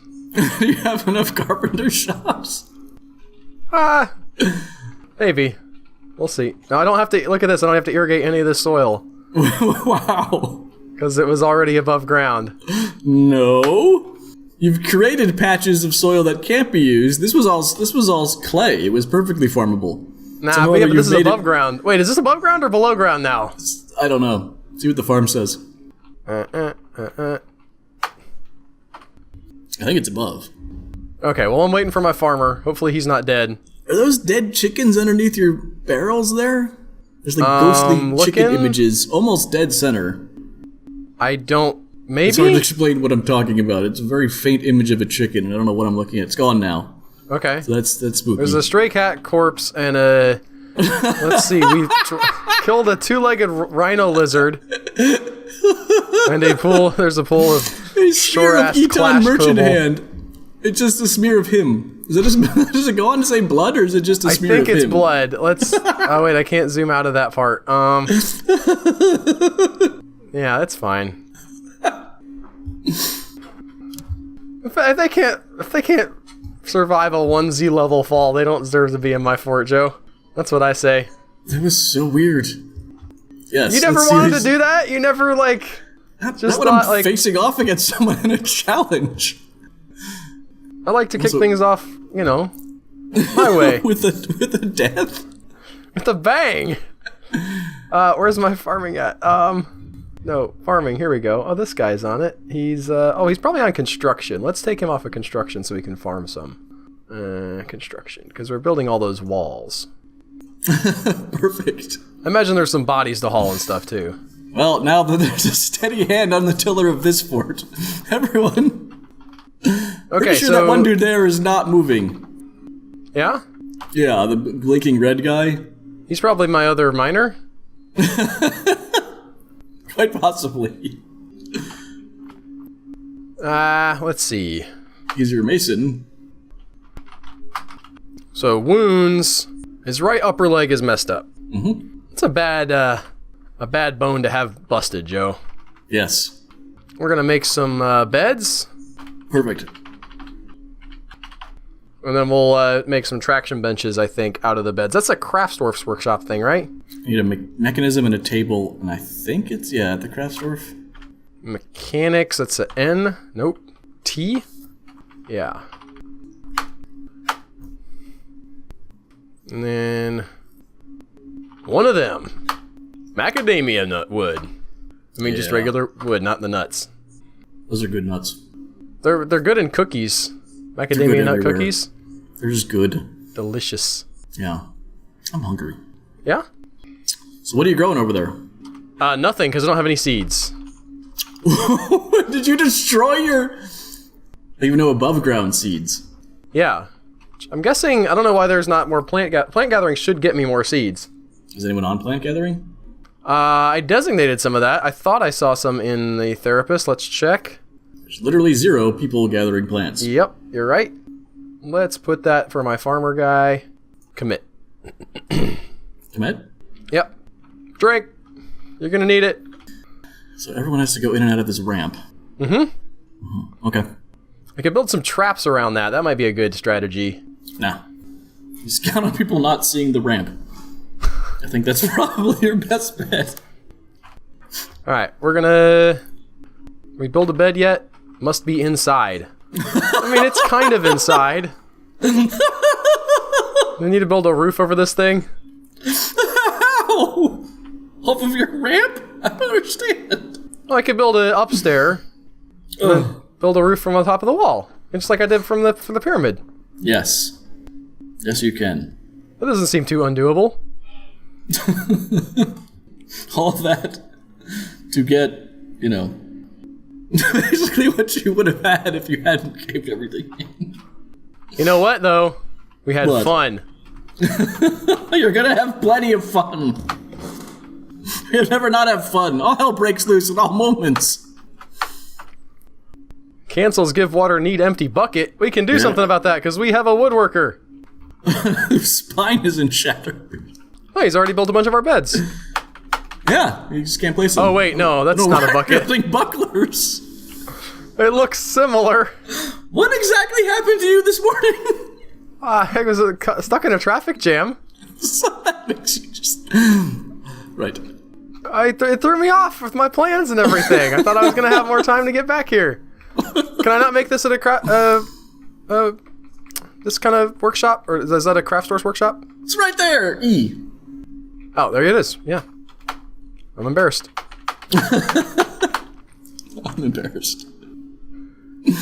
S2: Do you have enough carpenter shops?
S1: Maybe. We'll see. Now I don't have to, look at this, I don't have to irrigate any of this soil.
S2: Wow.
S1: Because it was already above ground.
S2: No. You've created patches of soil that can't be used. This was all clay. It was perfectly farmable.
S1: Nah, but this is above ground. Wait, is this above ground or below ground now?
S2: I don't know. See what the farm says. I think it's above.
S1: Okay, well I'm waiting for my farmer. Hopefully he's not dead.
S2: Are those dead chickens underneath your barrels there? There's like ghostly chicken images. Almost dead center.
S1: I don't... Maybe?
S2: It's hard to explain what I'm talking about. It's a very faint image of a chicken, and I don't know what I'm looking at. It's gone now.
S1: Okay.
S2: So that's spooky.
S1: There's a stray cat corpse and a... Let's see, we killed a two-legged rhino lizard. And there's a pool of shore-ass Clash
S2: merchant
S1: Kobold.
S2: hand. It's just a smear of him. Is it does it go on to say blood, or is it just a smear of him?
S1: I think it's blood. Let's... Oh, wait, I can't zoom out of that part. Yeah, that's fine. If they can't survive a 1Z level fall, they don't deserve to be in my fort, Joe. That's what I say.
S2: That was so weird. Yes.
S1: You never wanted to do that? You never, like...
S2: Not when I'm facing off against someone in a challenge.
S1: I like to kick things off, you know, my way.
S2: with a death?
S1: With a bang! Where's my farming at? No, farming, here we go. Oh, this guy's on it. He's probably on construction. Let's take him off of construction so we can farm some. Construction, because we're building all those walls.
S2: Perfect.
S1: I imagine there's some bodies to haul and stuff, too.
S2: Well, now that there's a steady hand on the tiller of this fort, everyone...
S1: Okay,
S2: pretty sure that one dude there is not moving.
S1: Yeah?
S2: Yeah, the blinking red guy.
S1: He's probably my other miner.
S2: Quite possibly.
S1: Let's see.
S2: He's your mason.
S1: So, wounds. His right upper leg is messed up.
S2: Mm-hmm.
S1: It's a bad bone to have busted, Joe.
S2: Yes.
S1: We're gonna make some beds.
S2: Perfect.
S1: And then we'll make some traction benches, I think, out of the beds. That's a Craftsdwarf's workshop thing, right?
S2: You need a mechanism and a table, and I think it's, at the Craftsdwarf.
S1: Mechanics, that's an N. Nope. T? Yeah. And then... one of them. Macadamia nut wood. I mean, just regular wood, not the nuts.
S2: Those are good nuts.
S1: They're good in cookies. Macadamia nut cookies.
S2: They're just good.
S1: Delicious.
S2: Yeah. I'm hungry.
S1: Yeah?
S2: So what are you growing over there?
S1: Nothing, because I don't have any seeds.
S2: Did you destroy your... I even know above ground seeds.
S1: Yeah. I'm guessing, I don't know why there's not more plant gathering should get me more seeds.
S2: Is anyone on plant gathering?
S1: I designated some of that. I thought I saw some in the therapist. Let's check.
S2: There's literally 0 people gathering plants.
S1: Yep, you're right. Let's put that for my farmer guy. Commit.
S2: Commit?
S1: Yep. Drink. You're gonna need it.
S2: So everyone has to go in and out of this ramp.
S1: Mm-hmm.
S2: Okay.
S1: I could build some traps around that. That might be a good strategy.
S2: Nah. Just count on people not seeing the ramp. I think that's probably your best bet.
S1: Alright, we're gonna... We build a bed yet? Must be inside. I mean, it's kind of inside. We need to build a roof over this thing.
S2: How? Off of your ramp? I don't understand.
S1: Well, I could build it upstairs. And then build a roof from on top of the wall. Just like I did from the pyramid.
S2: Yes. Yes, you can.
S1: That doesn't seem too undoable.
S2: All of that to get, basically what you would have had if you hadn't caved everything in.
S1: You know what, though? We had fun.
S2: You're gonna have plenty of fun. You'll never not have fun. All hell breaks loose at all moments.
S1: Cancels give water need empty bucket. We can do something about that because we have a woodworker.
S2: Whose spine isn't shattered.
S1: Oh, he's already built a bunch of our beds.
S2: Yeah, you just can't place them.
S1: Oh wait, no, that's not a bucket.
S2: Building bucklers.
S1: It looks similar.
S2: What exactly happened to you this morning?
S1: I was stuck in a traffic jam.
S2: So that makes you just... Right.
S1: It threw me off with my plans and everything. I thought I was going to have more time to get back here. Can I not make this at a this kind of workshop? Or is that a craft store's workshop?
S2: It's right there, E.
S1: Oh, there it is. Yeah. I'm embarrassed.
S2: I'm embarrassed.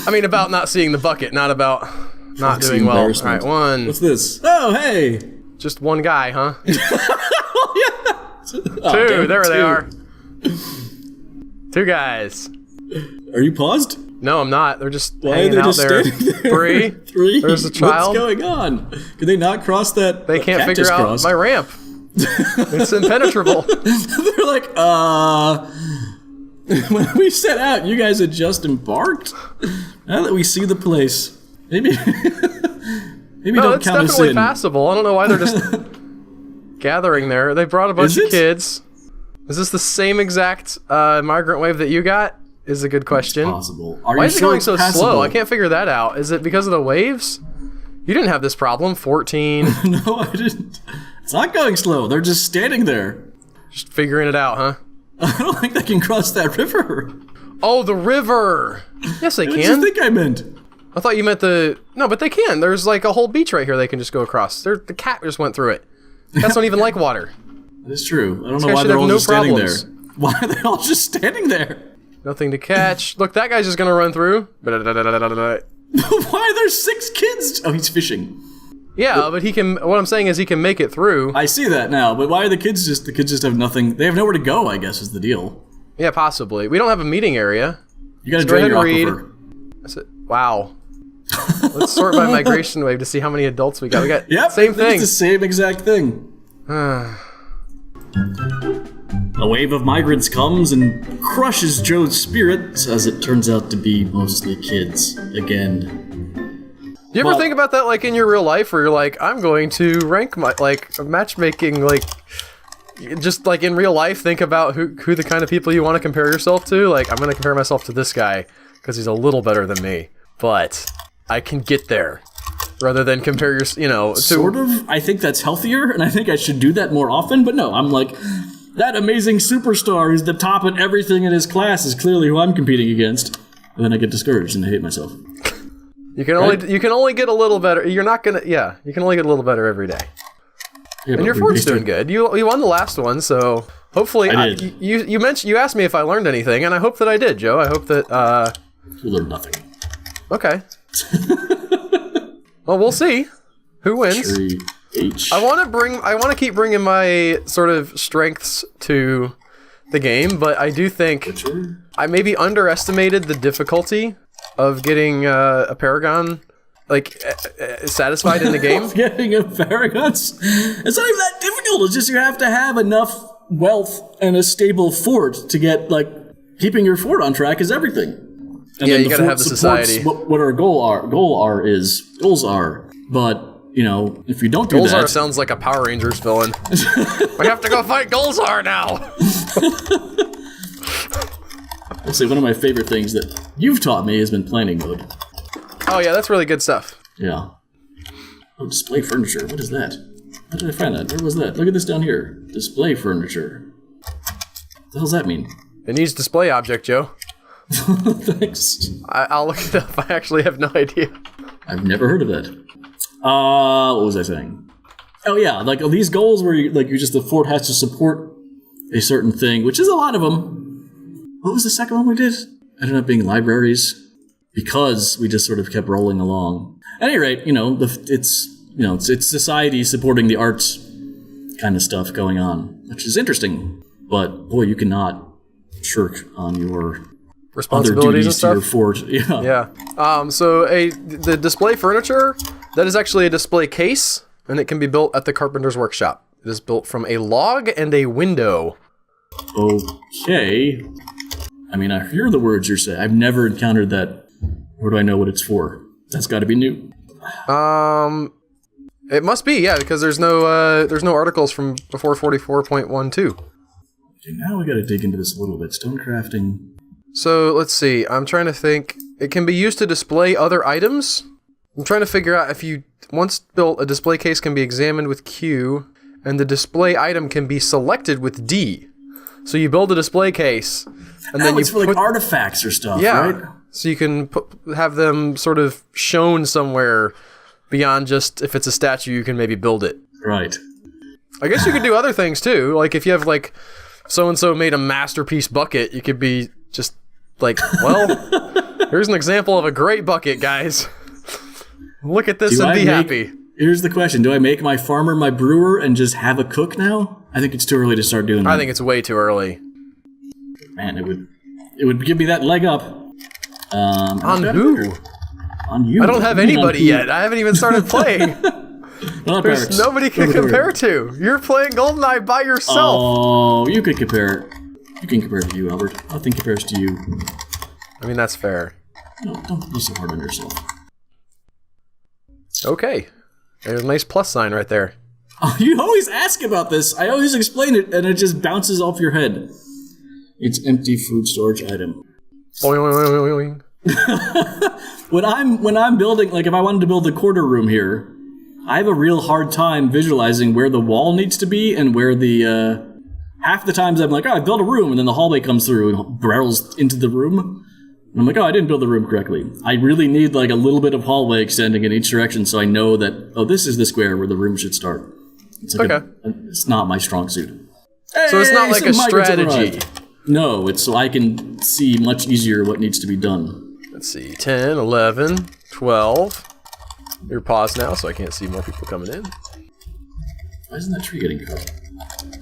S1: I mean, about not seeing the bucket, not about not doing well. All right, one.
S2: What's this? Oh, hey.
S1: Just one guy, huh?
S2: Oh, yeah.
S1: Two. There they are. Two guys.
S2: Are you paused?
S1: No, I'm not. They're just
S2: Why
S1: hanging
S2: are they
S1: out
S2: just
S1: there.
S2: Three.
S1: There's a child.
S2: What's going on? Can they not cross that?
S1: They can't figure out my ramp. It's impenetrable.
S2: They're like, when we set out, you guys had just embarked? Now that we see the place, maybe
S1: No,
S2: don't
S1: it's
S2: count us
S1: definitely
S2: in.
S1: passable. I don't know why they're just gathering there. They brought a bunch of kids. Is this the same exact migrant wave that you got? Is a good question.
S2: Possible.
S1: Why is it going so slow? I can't figure that out. Is it because of the waves? You didn't have this problem. 14.
S2: No, I didn't. It's not going slow. They're just standing there.
S1: Just figuring it out, huh?
S2: I don't think they can cross that river.
S1: Oh, the river. Yes, they
S2: What did
S1: can.
S2: you think I meant?
S1: I thought you meant the... No, but they can. There's like a whole beach right here they can just go across. The cat just went through it. Cats don't even like water.
S2: That's true. I don't know
S1: guy
S2: why
S1: should
S2: they're
S1: have
S2: all
S1: no
S2: just standing
S1: problems.
S2: there. Why are they all just standing there?
S1: Nothing to catch. Look, that guy's just gonna run through.
S2: Why are there 6 kids? Oh, he's fishing.
S1: Yeah, but he can... What I'm saying is he can make it through.
S2: I see that now, but why are the kids just have nothing? They have nowhere to go, I guess, is the deal.
S1: Yeah, possibly. We don't have a meeting area.
S2: You gotta drain your
S1: read.
S2: aquifer.
S1: That's it. Wow. Let's sort by migration wave to see how many adults we got. We got
S2: Yep,
S1: same thing.
S2: It's the same exact thing. A wave of migrants comes and crushes Joe's spirits, as it turns out to be mostly kids again.
S1: Do you ever think about that, like, in your real life, where you're like, I'm going to rank my, like, matchmaking, like, just, like, in real life, think about who the kind of people you want to compare yourself to? Like, I'm going to compare myself to this guy, because he's a little better than me, but I can get there, rather than compare your, you know, to...
S2: Sort of. I think that's healthier, and I think I should do that more often, but no, I'm like... That amazing superstar who's the top at everything in his class is clearly who I'm competing against. And then I get discouraged and I hate myself.
S1: You can only get a little better. You're not gonna. Yeah, you can only get a little better every day.
S2: Yeah,
S1: and your fort's doing good. You won the last one, so hopefully
S2: I did.
S1: you asked me if I learned anything, and I hope that I did, Joe. I hope that
S2: You learned nothing.
S1: Okay. Well, we'll see who wins.
S2: Tree H.
S1: I want to keep bringing my sort of strengths to the game, but I do think I maybe underestimated the difficulty of getting a paragon like satisfied in the game.
S2: Getting a paragon? It's not even that difficult. It's just you have to have enough wealth and a stable fort to get like keeping your fort on track is everything. And
S1: yeah,
S2: then
S1: you gotta have the society.
S2: What our goals are. But you know, if you don't do
S1: Golzar
S2: that...
S1: sounds like a Power Rangers villain. We have to go fight Golzar now!
S2: I'll say one of my favorite things that you've taught me has been planning mode.
S1: Oh yeah, that's really good stuff.
S2: Yeah. Oh, display furniture. What is that? How did I find that? Where was that? Look at this down here. Display furniture. What the hell's that mean?
S1: It needs display object, Joe.
S2: Thanks.
S1: I'll look it up. I actually have no idea.
S2: I've never heard of that. What was I saying? Oh yeah, like these goals where the fort has to support a certain thing, which is a lot of them. What was the second one we did? Ended up being libraries because we just sort of kept rolling along. At any rate, it's society supporting the arts kind of stuff going on, which is interesting. But boy, you cannot shirk on your
S1: responsibilities and stuff.
S2: To your fort. Yeah.
S1: Yeah. So the display furniture, that is actually a display case, and it can be built at the carpenter's workshop. It is built from a log and a window.
S2: Okay. I mean, I hear the words you're saying. I've never encountered that. Where do I know what it's for? That's got to be new.
S1: It must be, yeah, because there's no articles from before 44.12.
S2: Okay, now we got to dig into this a little bit. Stone crafting.
S1: So let's see. I'm trying to think. It can be used to display other items. I'm trying to figure out if you once built a display case can be examined with Q, and the display item can be selected with D. So you build a display case, and then
S2: it's for like artifacts or stuff, right?
S1: So you can have them sort of shown somewhere beyond just if it's a statue, you can maybe build it.
S2: Right.
S1: I guess you could do other things too. Like if you have like so-and-so made a masterpiece bucket, you could be just like, well, here's an example of a great bucket, guys. Look at this and be happy.
S2: Here's the question. Do I make my farmer my brewer and just have a cook now? I think it's too early to start doing that.
S1: I think it's way too early.
S2: Man, it would give me that leg up.
S1: On who?
S2: On you.
S1: I don't have anybody yet. I haven't even started playing. There's nobody can compare to. You're playing GoldenEye by yourself.
S2: Oh, you could compare it. You can compare it to you, Albert. Nothing compares to you.
S1: I mean, that's fair.
S2: No, don't be so hard on yourself.
S1: Okay. There's a nice plus sign right there.
S2: Oh, you always ask about this. I always explain it, and it just bounces off your head. It's empty food storage item.
S1: Boing, boing, boing,
S2: boing. When I'm building, like if I wanted to build a quarter room here, I have a real hard time visualizing where the wall needs to be and where the half the times I'm like, oh, I built a room, and then the hallway comes through and barrels into the room. And I'm like, oh, I didn't build the room correctly. I really need like a little bit of hallway extending in each direction so I know that, oh, this is the square where the room should start. It's like
S1: okay.
S2: It's not my strong suit.
S1: So it's not like a strategy.
S2: No, it's so I can see much easier what needs to be done.
S1: Let's see, 10, 11, 12. You're paused now, so I can't see more people coming in.
S2: Why isn't that tree getting cut?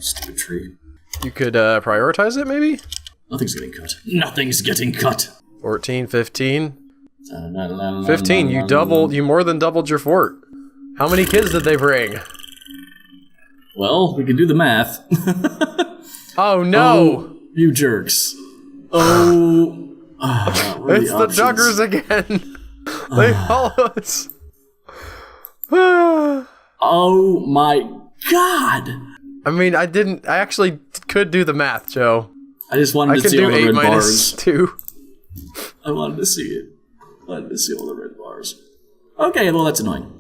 S2: Stupid tree.
S1: You could prioritize it, maybe?
S2: Nothing's getting cut. Nothing's getting cut.
S1: 14, 15. 15, you more than doubled your fort. How many kids did they bring?
S2: Well, we can do the math.
S1: Oh, no!
S2: Oh, you jerks. Oh.
S1: It's the Duggars again. They follow us.
S2: Oh my god!
S1: I mean, I actually could do the math, Joe.
S2: I just wanted to see all the red bars.
S1: 2.
S2: I wanted to see it. I wanted to see all the red bars. Okay, well, that's annoying.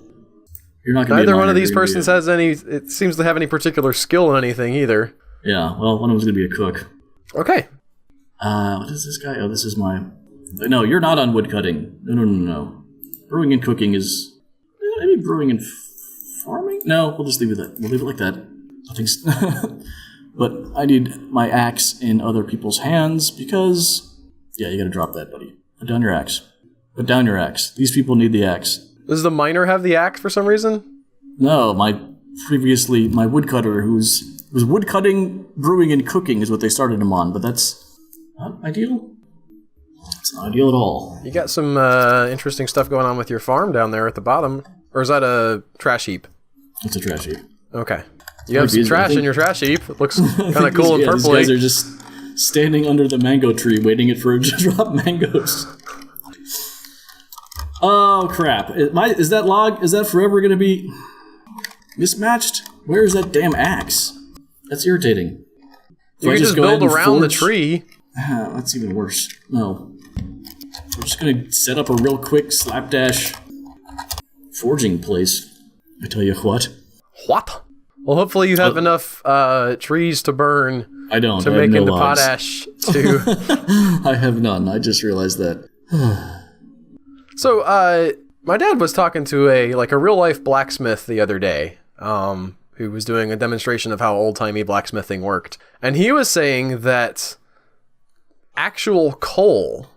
S2: You're not gonna
S1: Neither one of these persons has any, it seems to have any particular skill in anything either.
S2: Yeah, well, one of them's gonna be a cook.
S1: Okay.
S2: What is this guy? Oh, this is my... No, you're not on woodcutting. No. Brewing and cooking is... Maybe brewing and farming? No, we'll just leave it that. We'll leave it like that. Nothing's... But I need my axe in other people's hands because... Yeah, you gotta drop that, buddy. Put down your axe. Put down your axe. These people need the axe.
S1: Does the miner have the axe for some reason?
S2: No, my woodcutter who's woodcutting, brewing, and cooking is what they started him on, but that's not ideal. It's not ideal at all.
S1: You got some interesting stuff going on with your farm down there at the bottom. Or is that a trash heap?
S2: It's a trash heap.
S1: Okay. You have some trash in your trash heap. It looks kind of cool and purpley.
S2: These guys are just standing under the mango tree waiting for it to drop mangoes. Oh, crap. Is that log, is that forever going to be mismatched? Where is that damn axe? That's irritating.
S1: You can just build around the tree.
S2: That's even worse. No. We're just going to set up a real quick slapdash forging place. I tell you what.
S1: What? Well, hopefully you have enough trees to burn.
S2: I don't.
S1: To make into potash to...
S2: I have none. I just realized that.
S1: So, my dad was talking to a real-life blacksmith the other day, who was doing a demonstration of how old-timey blacksmithing worked. And he was saying that actual coal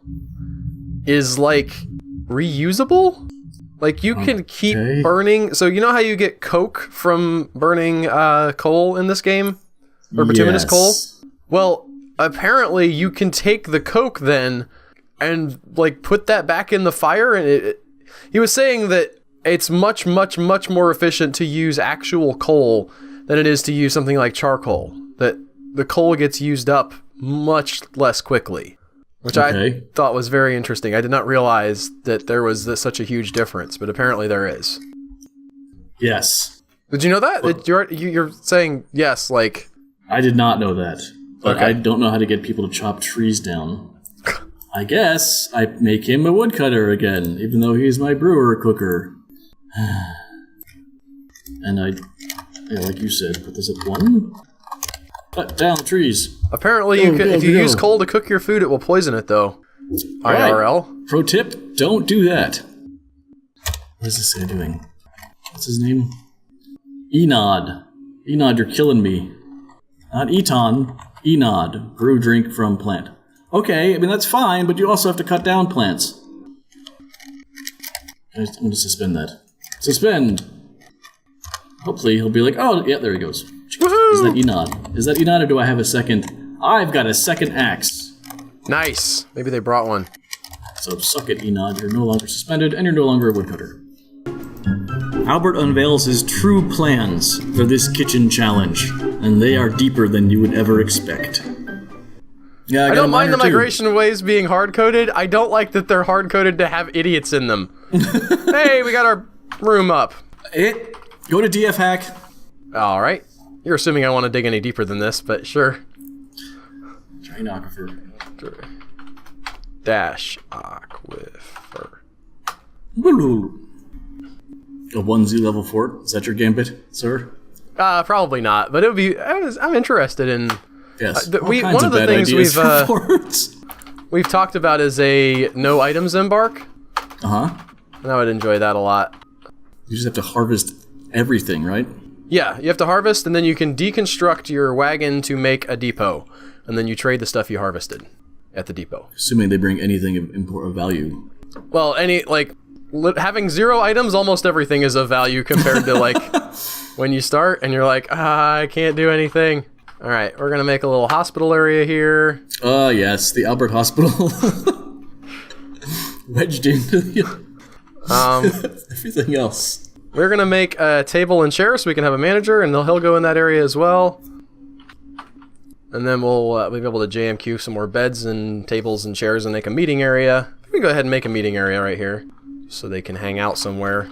S1: is, reusable? Like, you can keep burning... So, you know how you get coke from burning coal in this game? Or bituminous coal? Well, apparently you can take the coke then and put that back in the fire, and he was saying that it's much more efficient to use actual coal than it is to use something like charcoal. That the coal gets used up much less quickly, which I thought was very interesting. I did not realize that there was such a huge difference, but apparently there is.
S2: Yes.
S1: Did you know that? Well, you're saying yes, like...
S2: I did not know that, but I don't know how to get people to chop trees down. I guess I make him a woodcutter again, even though he's my brewer cooker. And like you said, put this at 1. Cut down the trees.
S1: Apparently, if you use coal to cook your food, it will poison it, though. IRL.
S2: Right. Pro tip, don't do that. What is this guy doing? What's his name? Enod. Enod, you're killing me. Not Eton. Enod. Brew drink from plant. Okay, I mean, that's fine, but you also have to cut down plants. I'm going to suspend that. Suspend! Hopefully he'll be like, oh, yeah, there he goes. Woohoo! Is that Enod? Is that Enod, or do I have a second? I've got a second axe.
S1: Nice. Maybe they brought one.
S2: So suck it, Enod. You're no longer suspended, and you're no longer a woodcutter. Albert unveils his true plans for this kitchen challenge, and they are deeper than you would ever expect. Yeah,
S1: I don't mind the migration waves being hard-coded. I don't like that they're hard-coded to have idiots in them. Hey, we got our room up.
S2: Go to DF hack.
S1: All right. You're assuming I want to dig any deeper than this, but sure.
S2: Drainographer.
S1: Dash aquifer.
S2: A 1Z level fort. Is that your gambit, sir?
S1: Probably not, but it would be. I'm interested in.
S2: Yes.
S1: One of the things we've talked about is a no items embark. And I would enjoy that a lot.
S2: You just have to harvest everything, right?
S1: Yeah, you have to harvest, and then you can deconstruct your wagon to make a depot, and then you trade the stuff you harvested at the depot.
S2: Assuming they bring anything of value.
S1: Well, having 0 items, almost everything is of value compared to like when you start and you're like, I can't do anything. All right, we're gonna make a little hospital area here.
S2: Yes, the Albert Hospital. Wedged into everything else.
S1: We're gonna make a table and chair so we can have a manager, and he'll go in that area as well. And then we'll be able to JMQ some more beds and tables and chairs and make a meeting area. We can go ahead and make a meeting area right here, so they can hang out somewhere,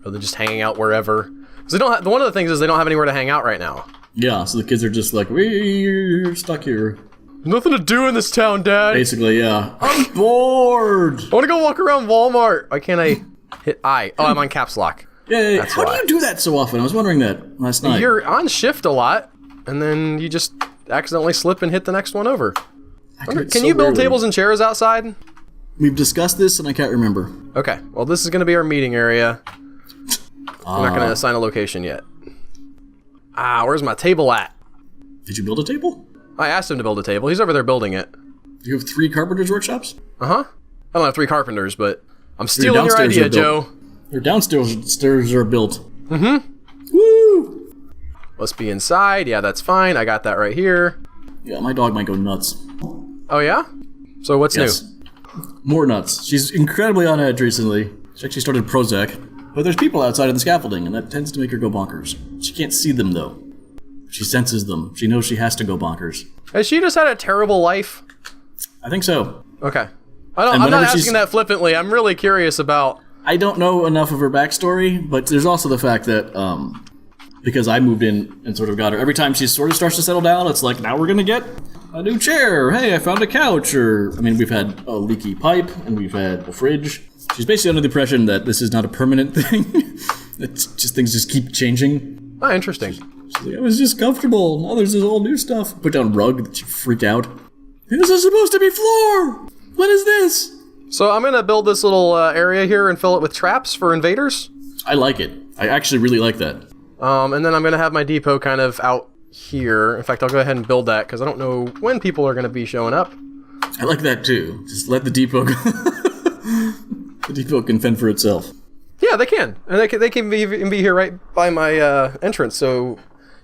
S1: or they're just hanging out wherever. Because they don't have, one of the things is they don't have anywhere to hang out right now.
S2: Yeah, so the kids are just like, we're stuck here.
S1: Nothing to do in this town, Dad.
S2: Basically, yeah. I'm bored.
S1: I want to go walk around Walmart. Why can't I hit I? Oh, I'm on caps lock.
S2: Yeah. How do you do that so often? I was wondering that last night.
S1: You're on shift a lot, and then you just accidentally slip and hit the next one over. Can you build tables and chairs outside?
S2: We've discussed this, and I can't remember.
S1: Okay, well, this is going to be our meeting area. I'm not going to assign a location yet. Where's my table at?
S2: Did you build a table?
S1: I asked him to build a table. He's over there building it.
S2: You have 3 carpenters' workshops?
S1: Uh-huh. I don't have 3 carpenters, but I'm stealing your idea, Joe.
S2: Your downstairs are built.
S1: Mm-hmm.
S2: Woo!
S1: Must be inside. Yeah, that's fine. I got that right here.
S2: Yeah, my dog might go nuts.
S1: Oh, yeah? So what's new?
S2: More nuts. She's incredibly on edge recently. She actually started Prozac. But there's people outside of the scaffolding, and that tends to make her go bonkers. She can't see them, though. She senses them. She knows she has to go bonkers.
S1: Has she just had a terrible life?
S2: I think so.
S1: Okay. I'm not asking that flippantly. I'm really curious about...
S2: I don't know enough of her backstory, but there's also the fact that, because I moved in and sort of got her, every time she sort of starts to settle down, it's like, now we're gonna get a new chair. Hey, I found a couch. Or, I mean, we've had a leaky pipe, and we've had a fridge. She's basically under the impression that this is not a permanent thing. It's just things just keep changing.
S1: Oh, interesting.
S2: She's like, I was just comfortable. Now there's this all new stuff. Put down rug that you freak out. This is supposed to be floor. What is this?
S1: So I'm gonna build this little area here and fill it with traps for invaders.
S2: I like it. I actually really like that.
S1: And then I'm gonna have my depot kind of out here. In fact, I'll go ahead and build that because I don't know when people are gonna be showing up.
S2: I like that too. Just let the depot go. The depot can fend for itself.
S1: Yeah, they can. And they can be here right by my entrance, so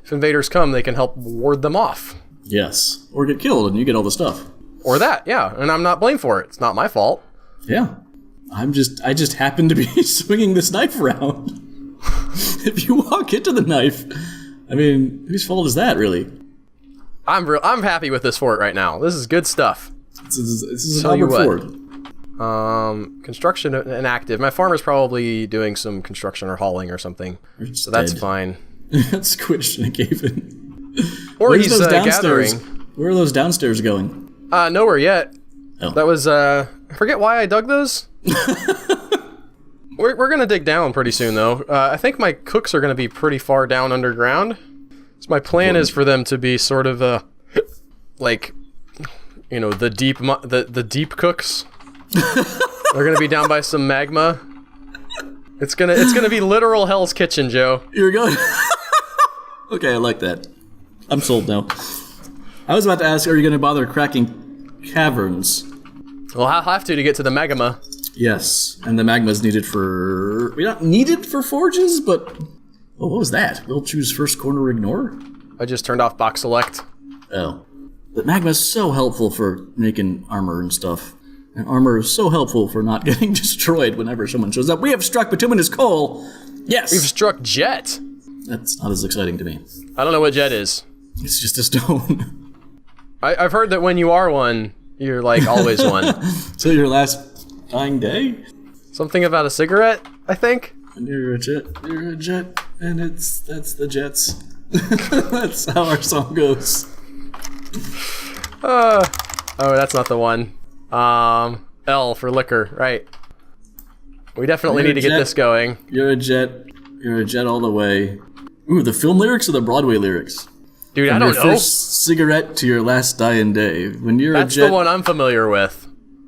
S1: if invaders come, they can help ward them off.
S2: Yes. Or get killed and you get all the stuff.
S1: Or that, yeah. And I'm not blamed for it. It's not my fault.
S2: Yeah. I just happen to be swinging this knife around. If you walk into the knife, I mean, whose fault is that, really?
S1: I'm happy with this fort right now. This is good stuff.
S2: This is an Albert fort.
S1: Construction inactive. My farmer's probably doing some construction or hauling or something, so that's fine.
S2: That's squished in a cave-in.
S1: Or he's gathering.
S2: Where are those downstairs going?
S1: Nowhere yet.
S2: Oh.
S1: That was I forget why I dug those. We're gonna dig down pretty soon though. I think my cooks are gonna be pretty far down underground. So my plan is for them to be sort of like, you know, the deep cooks. They're gonna be down by some magma. It's gonna be literal Hell's Kitchen, Joe.
S2: You're going. Okay, I like that. I'm sold now. I was about to ask, are you gonna bother cracking caverns?
S1: Well, I'll have to get to the magma.
S2: Yes, and the magma is needed for. We're not needed for forges, but. Oh, what was that? We'll choose first corner ignore?
S1: I just turned off box select.
S2: Oh. But magma is so helpful for making armor and stuff. And armor is so helpful for not getting destroyed whenever someone shows up. We have struck bituminous coal! Yes!
S1: We've struck jet!
S2: That's not as exciting to me.
S1: I don't know what jet is.
S2: It's just a stone.
S1: I've heard that when you are one, you're like always one.
S2: So your last dying day?
S1: Something about a cigarette, I think?
S2: And you're a jet, and that's the Jets. That's how our song goes.
S1: Oh, that's not the one. L for liquor, right. We definitely need to get this going.
S2: You're a jet all the way. Ooh, the film lyrics or the Broadway lyrics?
S1: Dude,
S2: From
S1: I don't
S2: your
S1: know.
S2: first cigarette to your last dying day. When you're
S1: That's
S2: a jet,
S1: the one I'm familiar with.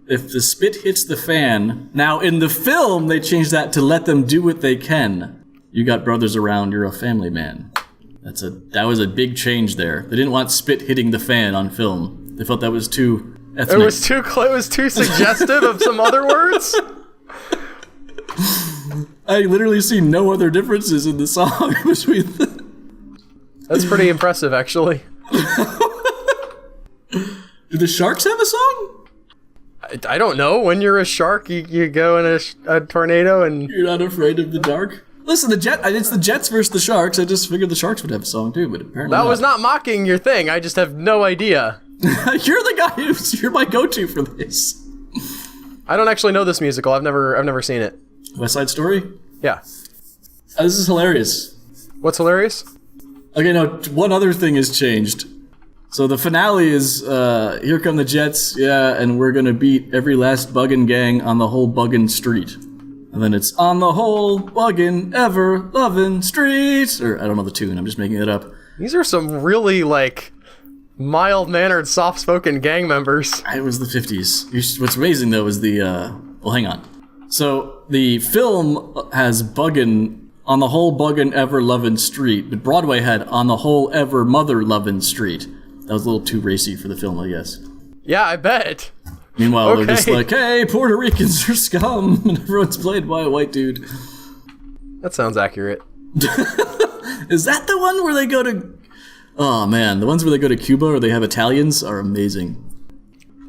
S2: If the spit hits the fan. Now, in the film, they changed that to let them do what they can. You got brothers around, you're a family man. That was a big change there. They didn't want spit hitting the fan on film. They felt that was too ethnic.
S1: It was too suggestive of some other words?
S2: I literally see no other differences in the song between them.
S1: That's pretty impressive, actually.
S2: Do the Sharks have a song?
S1: I don't know. When you're a shark, you go in a tornado and...
S2: You're not afraid of the dark? Listen, it's the Jets versus the Sharks. I just figured the Sharks would have a song too, but apparently
S1: That was not mocking your thing. I just have no idea.
S2: You're the guy you're my go-to for this.
S1: I don't actually know this musical. I've never seen it.
S2: West Side Story?
S1: Yeah.
S2: This is hilarious.
S1: What's hilarious?
S2: Okay, no, one other thing has changed. So the finale is, here come the Jets, yeah, and we're gonna beat every last buggin' gang on the whole buggin' street. And then it's on the whole buggin' ever lovin' street. Or I don't know the tune, I'm just making it up.
S1: These are some really, like, mild-mannered, soft-spoken gang members.
S2: It was the 50s. What's amazing, though, is the, well, hang on. So the film has buggin' on the whole buggin' ever lovin' street, but Broadway had on the whole ever mother lovin' street. That was a little too racy for the film, I guess.
S1: Yeah, I bet.
S2: Meanwhile, they're just like, hey, Puerto Ricans are scum, and everyone's played by a white dude.
S1: That sounds accurate.
S2: Is that the one where they go to... Oh, man, the ones where they go to Cuba or they have Italians are amazing.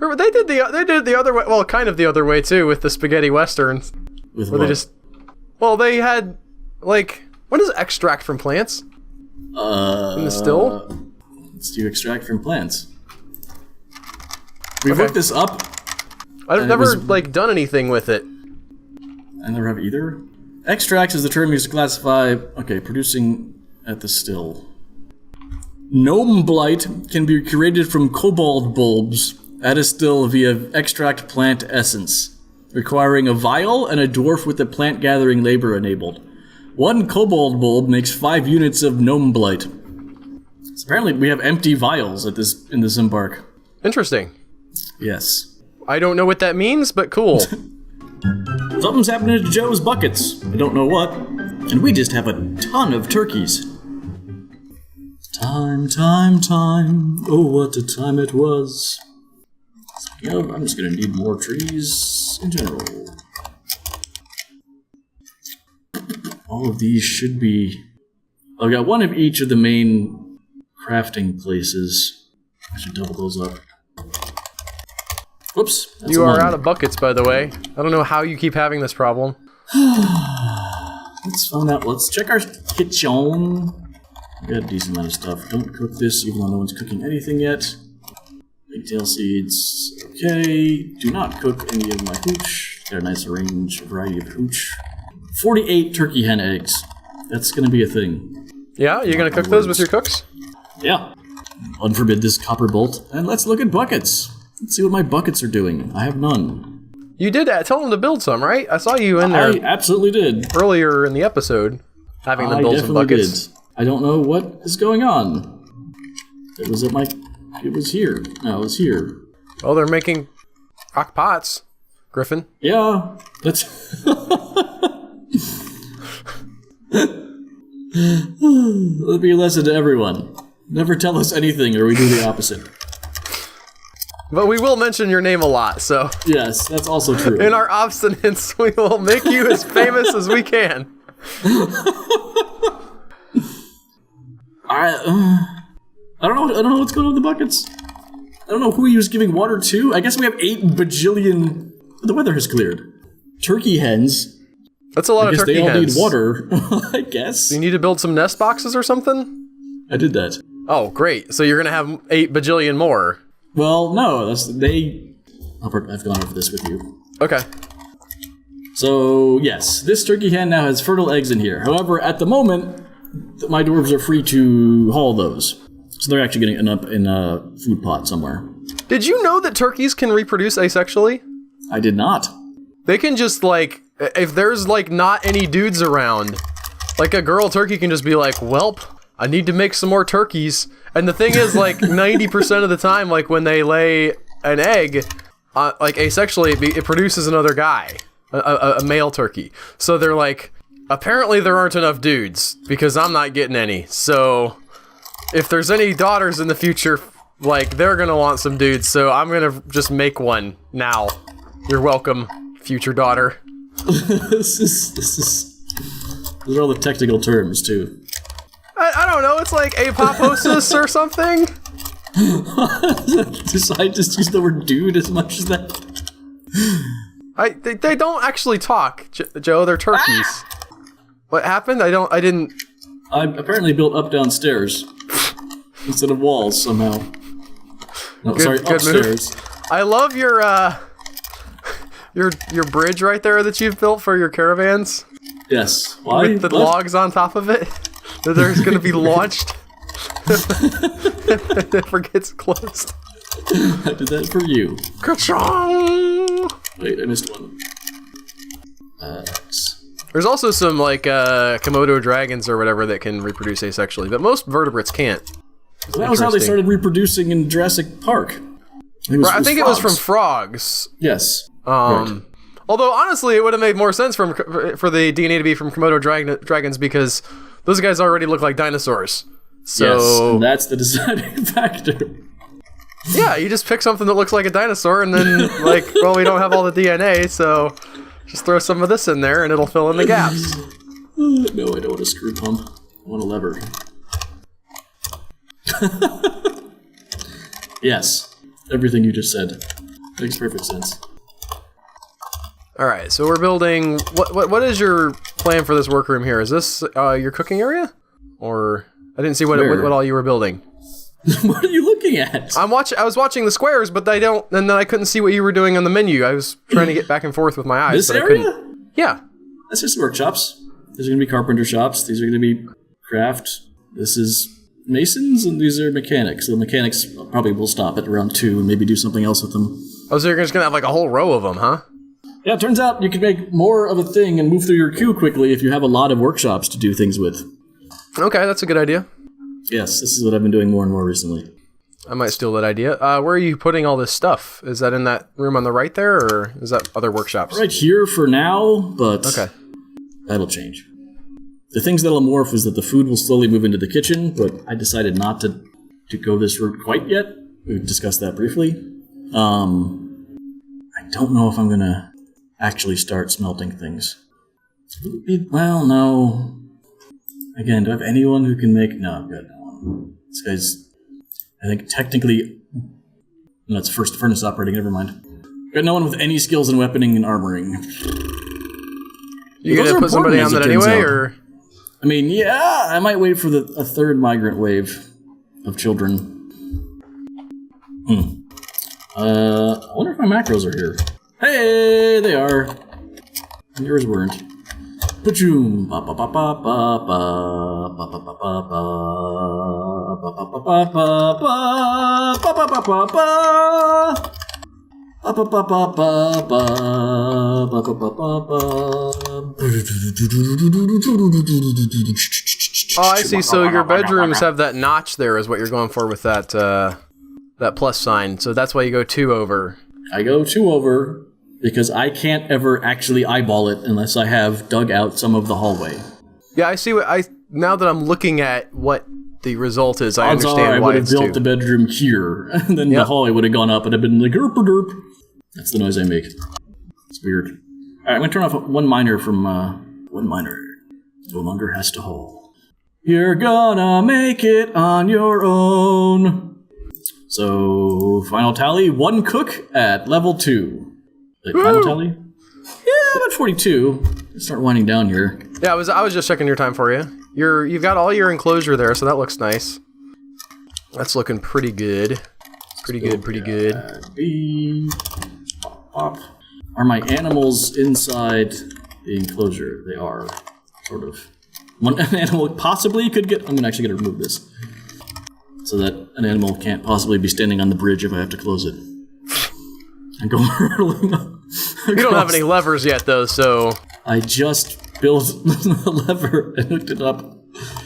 S1: They did the other way, well, kind of the other way, too, with the spaghetti westerns.
S2: With
S1: where
S2: what?
S1: they just... Well, they had, like... What is extract from plants? In the still?
S2: You extract from plants. We've looked this up.
S1: I've never, done anything with it.
S2: I never have either. Extracts is the term used to classify... Okay, producing at the still. Gnome blight can be created from cobalt bulbs at a still via extract plant essence, requiring a vial and a dwarf with the plant gathering labor enabled. 1 cobalt bulb makes 5 units of gnome blight. So apparently we have empty vials in this embark.
S1: Interesting.
S2: Yes.
S1: I don't know what that means, but cool.
S2: Something's happening to Joe's buckets. I don't know what. And we just have a ton of turkeys. Time. Oh, what a time it was. I'm just gonna need more trees in general. All of these should be... I've got one of each of the main crafting places. I should double those up. Whoops.
S1: You are out of buckets, by the way. I don't know how you keep having this problem.
S2: Let's find out. Let's check our kitchen. We got a decent amount of stuff. Don't cook this, even though no one's cooking anything yet. Pigtail seeds. Okay. Do not cook any of my hooch. Got a nice variety of hooch. 48 turkey hen eggs. That's gonna be a thing.
S1: Yeah? You're gonna cook those with your cooks?
S2: Yeah. Unforbid this copper bolt. And let's look at buckets. Let's see what my buckets are doing. I have none.
S1: You did that. Tell them to build some, right? I saw you in there.
S2: I absolutely did.
S1: Earlier in the episode, having them build some buckets.
S2: Did. I don't know what is going on. It was at my... It was here. No, it was here.
S1: Oh, they're making crock pots, Griffin.
S2: Yeah, that's... Let be a lesson to everyone. Never tell us anything or we do the opposite.
S1: But we will mention your name a lot, so...
S2: Yes, that's also true.
S1: In our obstinance, we will make you as famous as we can.
S2: I don't know what's going on with the buckets. I don't know who he was giving water to. I guess we have 8 bajillion... The weather has cleared. Turkey hens.
S1: That's a lot of turkey hens.
S2: They all need water, I guess.
S1: You need to build some nest boxes or something?
S2: I did that.
S1: Oh, great. So you're going to have 8 bajillion more.
S2: Well, no, I've gone over this with you.
S1: Okay.
S2: So, yes, this turkey hen now has fertile eggs in here. However, at the moment, my dwarves are free to haul those. So they're actually getting up in a food pot somewhere.
S1: Did you know that turkeys can reproduce asexually?
S2: I did not.
S1: They can just, like, if there's, like, not any dudes around, like, a girl turkey can just be like, welp, I need to make some more turkeys. And the thing is, like, 90% of the time, like, when they lay an egg, like, asexually, it produces another guy, a male turkey. So they're like, apparently there aren't enough dudes, because I'm not getting any. So, if there's any daughters in the future, like, they're gonna want some dudes, so I'm gonna just make one now. You're welcome, future daughter.
S2: Those are all the technical terms, too.
S1: I don't know, it's like apoptosis or something?
S2: Decide to use the word dude as much as that?
S1: They don't actually talk, Joe, they're turkeys. Ah! What happened? I didn't...
S2: I apparently built up downstairs instead of walls somehow. No, sorry, upstairs.
S1: Move. I love your bridge right there that you've built for your caravans.
S2: Yes. Why?
S1: With the logs on top of it. That there's going to be launched. It never gets closed.
S2: I did that for you.
S1: Ka-chong!
S2: Wait, I missed one.
S1: There's also some, like, Komodo dragons or whatever that can reproduce asexually, but most vertebrates can't.
S2: So that was how they started reproducing in Jurassic Park.
S1: I think it was from frogs.
S2: Yes.
S1: Right. Although, honestly, it would have made more sense for the DNA to be from Komodo dragons because those guys already look like dinosaurs. So
S2: yes, and that's the deciding factor.
S1: Yeah, you just pick something that looks like a dinosaur and then, like, well, we don't have all the DNA, so just throw some of this in there and it'll fill in the gaps.
S2: No, I don't want a screw pump. I want a lever. Yes, everything you just said. Makes perfect sense.
S1: Alright, so we're building... What is your plan for this workroom here? Is this your cooking area? Or... I didn't see what all you were building.
S2: What are you looking at?
S1: I was watching the squares, but and then I couldn't see what you were doing on the menu. I was trying to get back and forth with my eyes.
S2: This area?
S1: Yeah.
S2: That's just workshops. These are going to be carpenter shops. These are going to be craft. This is masons, and these are mechanics. So the mechanics probably will stop at around 2 and maybe do something else with them.
S1: Oh, so you're just going to have like a whole row of them, huh?
S2: Yeah, it turns out you can make more of a thing and move through your queue quickly if you have a lot of workshops to do things with.
S1: Okay, that's a good idea.
S2: Yes, this is what I've been doing more and more recently.
S1: I might steal that idea. Where are you putting all this stuff? Is that in that room on the right there, or is that other workshops?
S2: Right here for now, but
S1: okay.
S2: That'll change. The things that'll morph is that the food will slowly move into the kitchen, but I decided not to go this route quite yet. We've discussed that briefly. I don't know if I'm going to actually start smelting things. Well, no. Again, do I have anyone who can make... No, I've got no one. This guy's... I think technically... No, it's first furnace operating, never mind. I've got no one with any skills in weaponing and armoring.
S1: You gonna put somebody on that anyway, or...?
S2: I mean, yeah, I might wait for a third migrant wave of children. I wonder if my macros are here. Hey, they are. And yours weren't. Pachoom. Ba ba ba ba ba ba ba ba ba ba ba ba ba ba ba ba ba ba ba ba.
S1: Oh, I see. So your bedrooms have that notch there, is what you're going for with that that plus sign. So that's why you go 2 over.
S2: I go 2 over because I can't ever actually eyeball it unless I have dug out some of the hallway.
S1: Yeah, I see. Now that I'm looking at what the result is, I understand why
S2: I would have
S1: it's
S2: built
S1: 2.
S2: the bedroom here, and then the hallway would have gone up, and I've been like, derp derp. That's the noise I make. It's weird. All right, I'm gonna turn off one miner from one miner. No longer has to haul. You're gonna make it on your own. So final tally: 1 cook at level 2. Like, final tally? Yeah, about 42. Let's start winding down here.
S1: Yeah, I was just checking your time for you. You've got all your enclosure there, so that looks nice. That's looking pretty good. Pretty good.
S2: Pop. Are my animals inside the enclosure? They are, sort of. One animal possibly could get... I'm actually going to remove this. So that an animal can't possibly be standing on the bridge if I have to close it. And go hurtling up.
S1: You don't have any levers yet, though, so...
S2: I just built the lever and hooked it up.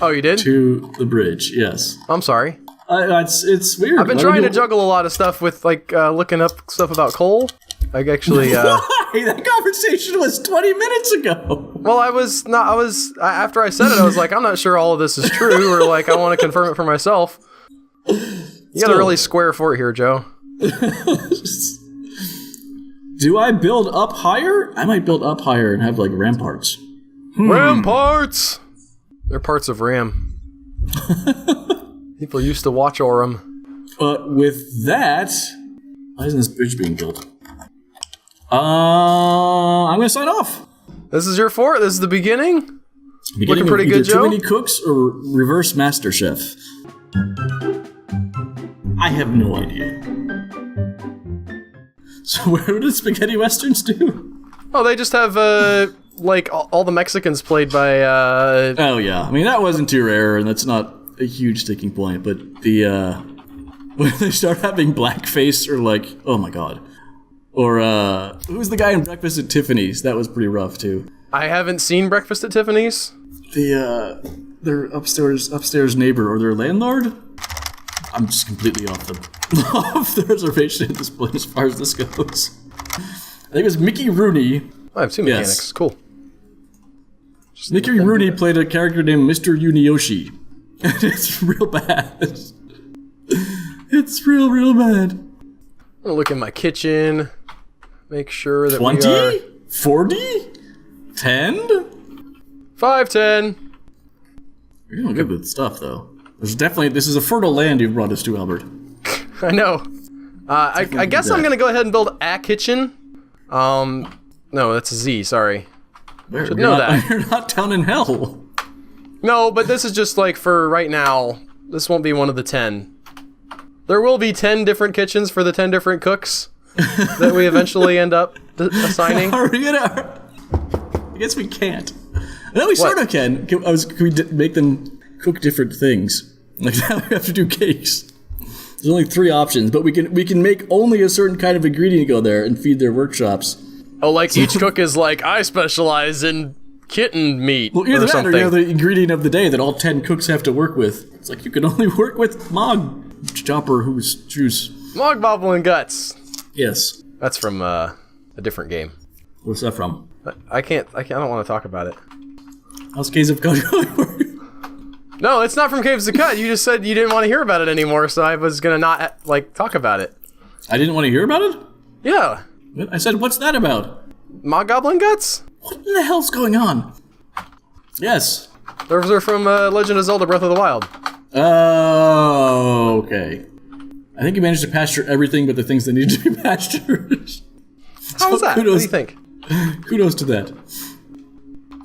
S1: Oh, you did?
S2: To the bridge, yes.
S1: I'm sorry.
S2: It's weird.
S1: I've been trying to juggle a lot of stuff with, like, looking up stuff about coal. I actually,
S2: Why? That conversation was 20 minutes ago!
S1: Well, after I said it, I was like, I'm not sure all of this is true, or, like, I want to confirm it for myself. You got a really square fort here, Joe.
S2: Do I build up higher? I might build up higher and have, like, ramparts.
S1: Ramparts! They're parts of Ram. People used to watch Orem.
S2: But with that, why isn't this bridge being built? I'm gonna sign off.
S1: This is your fort? This is the beginning?
S2: Looking pretty good, Joe? Too many cooks or reverse master chef? I have no idea. So what do spaghetti westerns do?
S1: Oh, they just have, like, all the Mexicans played by,
S2: Oh, yeah. I mean, that wasn't too rare, and that's not a huge sticking point, but the, when they start having blackface, or like, oh my god. Or, who's the guy in Breakfast at Tiffany's? That was pretty rough, too.
S1: I haven't seen Breakfast at Tiffany's.
S2: Their upstairs neighbor, or their landlord? I'm just completely off the reservation at this point as far as this goes. I think it was Mickey Rooney.
S1: I have 2 mechanics. Yes. Cool.
S2: Mickey Rooney played a character named Mr. Yuniyoshi. And it's real bad. It's real bad.
S1: I'm gonna look in my kitchen. Make sure that
S2: 20?
S1: we are...
S2: 40? 10?
S1: 5, 10.
S2: You're doing good with stuff, though. This is a fertile land you've brought us to, Albert.
S1: I know. I guess I'm gonna go ahead and build a kitchen. No, that's a Z, sorry. Should know that.
S2: You're not down in hell.
S1: No, but this is just like for right now. This won't be one of the 10. There will be 10 different kitchens for the 10 different cooks that we eventually end up assigning.
S2: Are we gonna... I guess we can't. No, we sort of can. Can we make them cook different things? Like now we have to do cakes. There's only 3 options, but we can make only a certain kind of ingredient go there and feed their workshops.
S1: Oh, like each cook is like, I specialize in kitten meat.
S2: Well, either
S1: or
S2: that
S1: something.
S2: or you know, the ingredient of the day that all 10 cooks have to work with. It's like you can only work with Mog Chopper who's juice.
S1: Mog Bobble and Guts.
S2: Yes.
S1: That's from a different game.
S2: What's that from?
S1: I don't want to talk about it.
S2: How's Caves of God work?
S1: No, it's not from Caves of Cut. You just said you didn't want to hear about it anymore, so I was gonna not like talk about it.
S2: I didn't want to hear about it?
S1: Yeah.
S2: I said, what's that about?
S1: Mog Goblin Guts?
S2: What in the hell's going on? Yes.
S1: Those are from Legend of Zelda Breath of the Wild.
S2: Oh, okay. I think you managed to pasture everything but the things that needed to be pastured.
S1: How's that? Kudos, what do you think?
S2: Kudos to that.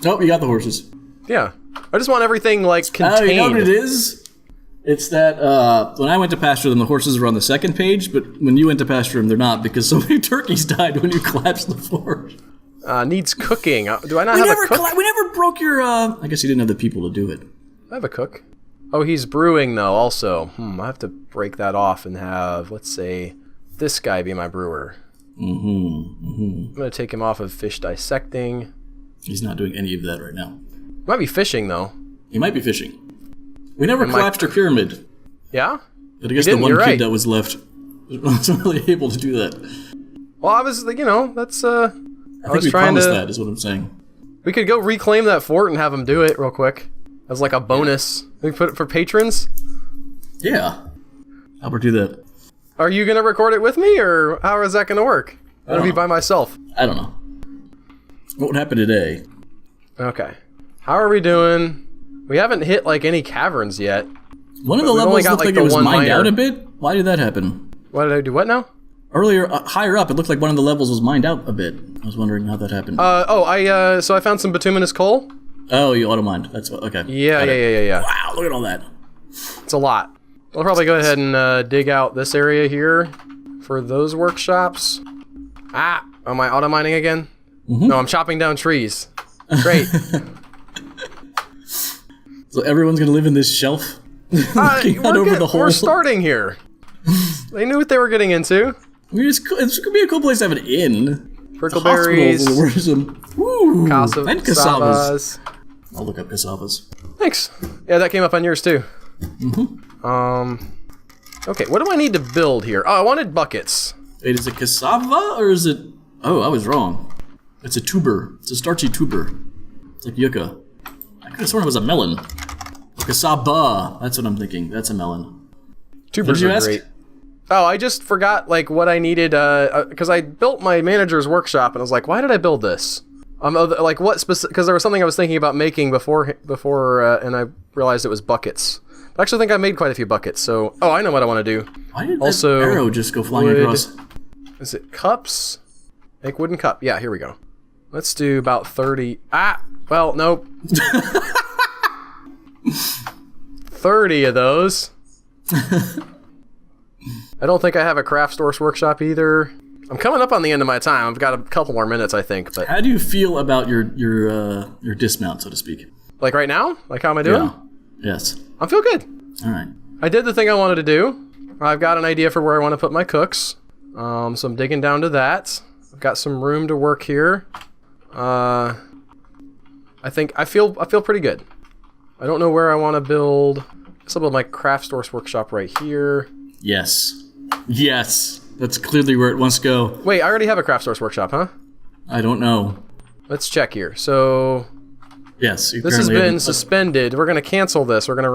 S2: Oh, you got the horses.
S1: Yeah. I just want everything, like, contained.
S2: You know what it is? It's that when I went to pasture them, the horses were on the second page, but when you went to pasture them, they're not, because so many turkeys died when you collapsed the fort.
S1: Needs cooking. Do I not have a cook?
S2: We never broke your... I guess you didn't have the people to do it.
S1: I have a cook. Oh, he's brewing, though, also. I have to break that off and have, let's say, this guy be my brewer. I'm going to take him off of fish dissecting.
S2: He's not doing any of that right now.
S1: Might be fishing, though.
S2: He might be fishing. We never collapsed your pyramid.
S1: Yeah?
S2: But I guess the one kid that was left wasn't really able to do that.
S1: Well, I was, that's,
S2: I think we promised that, is what I'm saying.
S1: We could go reclaim that fort and have him do it real quick. As like a bonus. We put it for patrons?
S2: Yeah. Albert, do that.
S1: Are you going to record it with me, or how is that going to work? I'll be by myself.
S2: I don't know. What would happen today?
S1: Okay. How are we doing? We haven't hit, like, any caverns yet.
S2: One of the levels looked like it was mined out a bit. Why did that happen?
S1: What did I do? What now?
S2: Earlier, higher up, it looked like one of the levels was mined out a bit. I was wondering how that happened.
S1: So I found some bituminous coal.
S2: Oh, you auto-mined. That's what, okay.
S1: Yeah.
S2: Wow, look at all that.
S1: It's a lot. We'll probably go ahead and dig out this area here for those workshops. Am I auto-mining again? No, I'm chopping down trees. Great.
S2: So everyone's gonna live in this shelf? We're
S1: starting here. They knew what they were getting into.
S2: It's gonna be a cool place to have an inn.
S1: Prickleberries.
S2: And cassavas. I'll look up cassavas.
S1: Thanks. Yeah, that came up on yours too. Okay, what do I need to build here? Oh, I wanted buckets.
S2: Wait, is it cassava or is it... Oh, I was wrong. It's a tuber. It's a starchy tuber. It's like yucca. I could have sworn it was a melon. Cassava. That's what I'm thinking. That's a melon.
S1: Tubers are great. Oh, I just forgot, like, what I needed, because I built my manager's workshop, and I was like, why did I build this? Like, what specific... Because there was something I was thinking about making before, and I realized it was buckets. I actually think I made quite a few buckets, so... Oh, I know what I want to do.
S2: Why did that arrow just go flying across?
S1: Is it cups? Make wooden cup. Yeah, here we go. Let's do about 30... Well, nope. 30 of those. I don't think I have a craft source workshop either. I'm coming up on the end of my time. I've got a couple more minutes, I think. But
S2: how do you feel about your dismount, so to speak?
S1: Like right now? Like how am I doing?
S2: Yeah. Yes.
S1: I feel good.
S2: All right.
S1: I did the thing I wanted to do. I've got an idea for where I want to put my cooks. So I'm digging down to that. I've got some room to work here. I feel pretty good. I don't know where I want to build. I guess I'll build my craft source workshop right here.
S2: Yes. Yes. That's clearly where it wants to go.
S1: Wait, I already have a craft source workshop, huh?
S2: I don't know.
S1: Let's check here. So...
S2: Yes.
S1: This has been suspended. We're going to cancel this. We're going to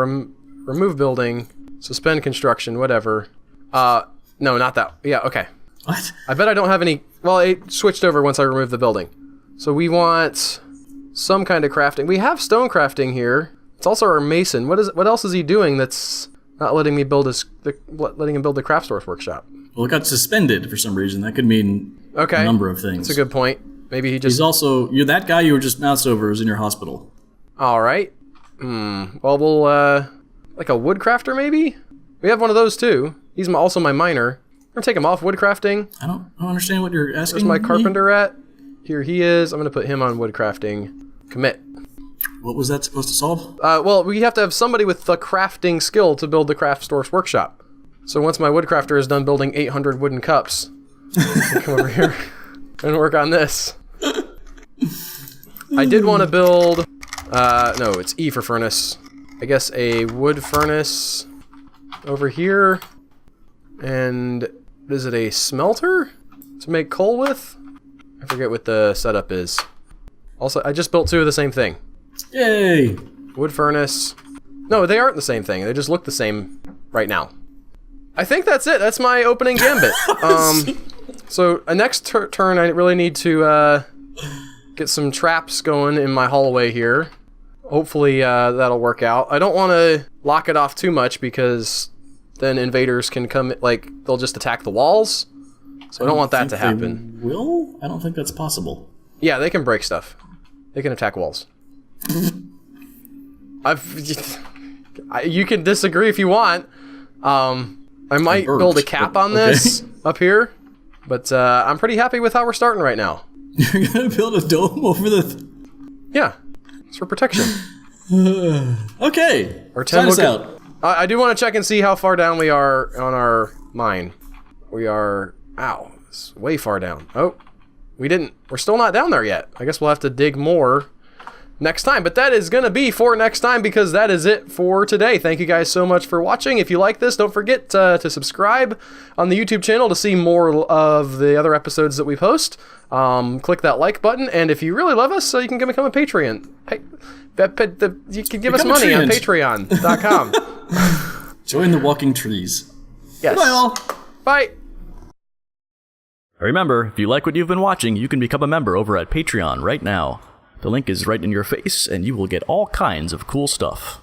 S1: remove building, suspend construction, whatever. No, not that. Yeah, okay.
S2: What?
S1: I bet I don't have any... Well, it switched over once I removed the building. So we want some kind of crafting. We have stone crafting here. It's also our mason. What else is he doing that's not letting me build letting him build the craft source workshop?
S2: Well, it got suspended for some reation. That could mean a number of things.
S1: That's a good point. Maybe he just...
S2: He's also... that guy you were just moused over is in your hospital.
S1: Alright. Well, we'll, like a wood crafter, maybe? We have one of those, too. He's also my miner. I'm gonna take him off wood crafting.
S2: I don't understand what you're asking.
S1: Where's my carpenter at? Here he is. I'm gonna put him on wood crafting. Commit.
S2: What was that supposed to solve?
S1: Well, we have to have somebody with the crafting skill to build the craft source workshop. So once my woodcrafter is done building 800 wooden cups, I'll come over here and work on this. I did want to build, no, it's E for furnace. I guess a wood furnace over here. And is it a smelter to make coal with? I forget what the setup is. Also, I just built two of the same thing.
S2: Yay!
S1: Wood furnace. No, they aren't the same thing. They just look the same right now. I think that's it. That's my opening gambit. So next turn, I really need to get some traps going in my hallway here. Hopefully that'll work out. I don't want to lock it off too much because then invaders can come, like, they'll just attack the walls. So I don't want that to happen.
S2: Will? I don't think that's possible.
S1: Yeah, they can break stuff. They can attack walls. You can disagree if you want. I might build a cap on this up here, but I'm pretty happy with how we're starting right now.
S2: You're gonna build a dome over the...
S1: Yeah, it's for protection.
S2: Okay,
S1: sign us out. I do want to check and see how far down we are on our mine. We are... Ow, it's way far down. Oh, we're still not down there yet. I guess we'll have to dig more next time, but that is going to be for next time because that is it for today. Thank you guys so much for watching. If you like this, don't forget to subscribe on the YouTube channel to see more of the other episodes that we post. Click that like button, and if you really love us, you can become a Patreon. You can give us money on patreon.com.
S2: Join the walking trees.
S1: Yes.
S2: Bye all.
S1: Bye.
S3: Remember, if you like what you've been watching, you can become a member over at Patreon right now. The link is right in your face, and you will get all kinds of cool stuff.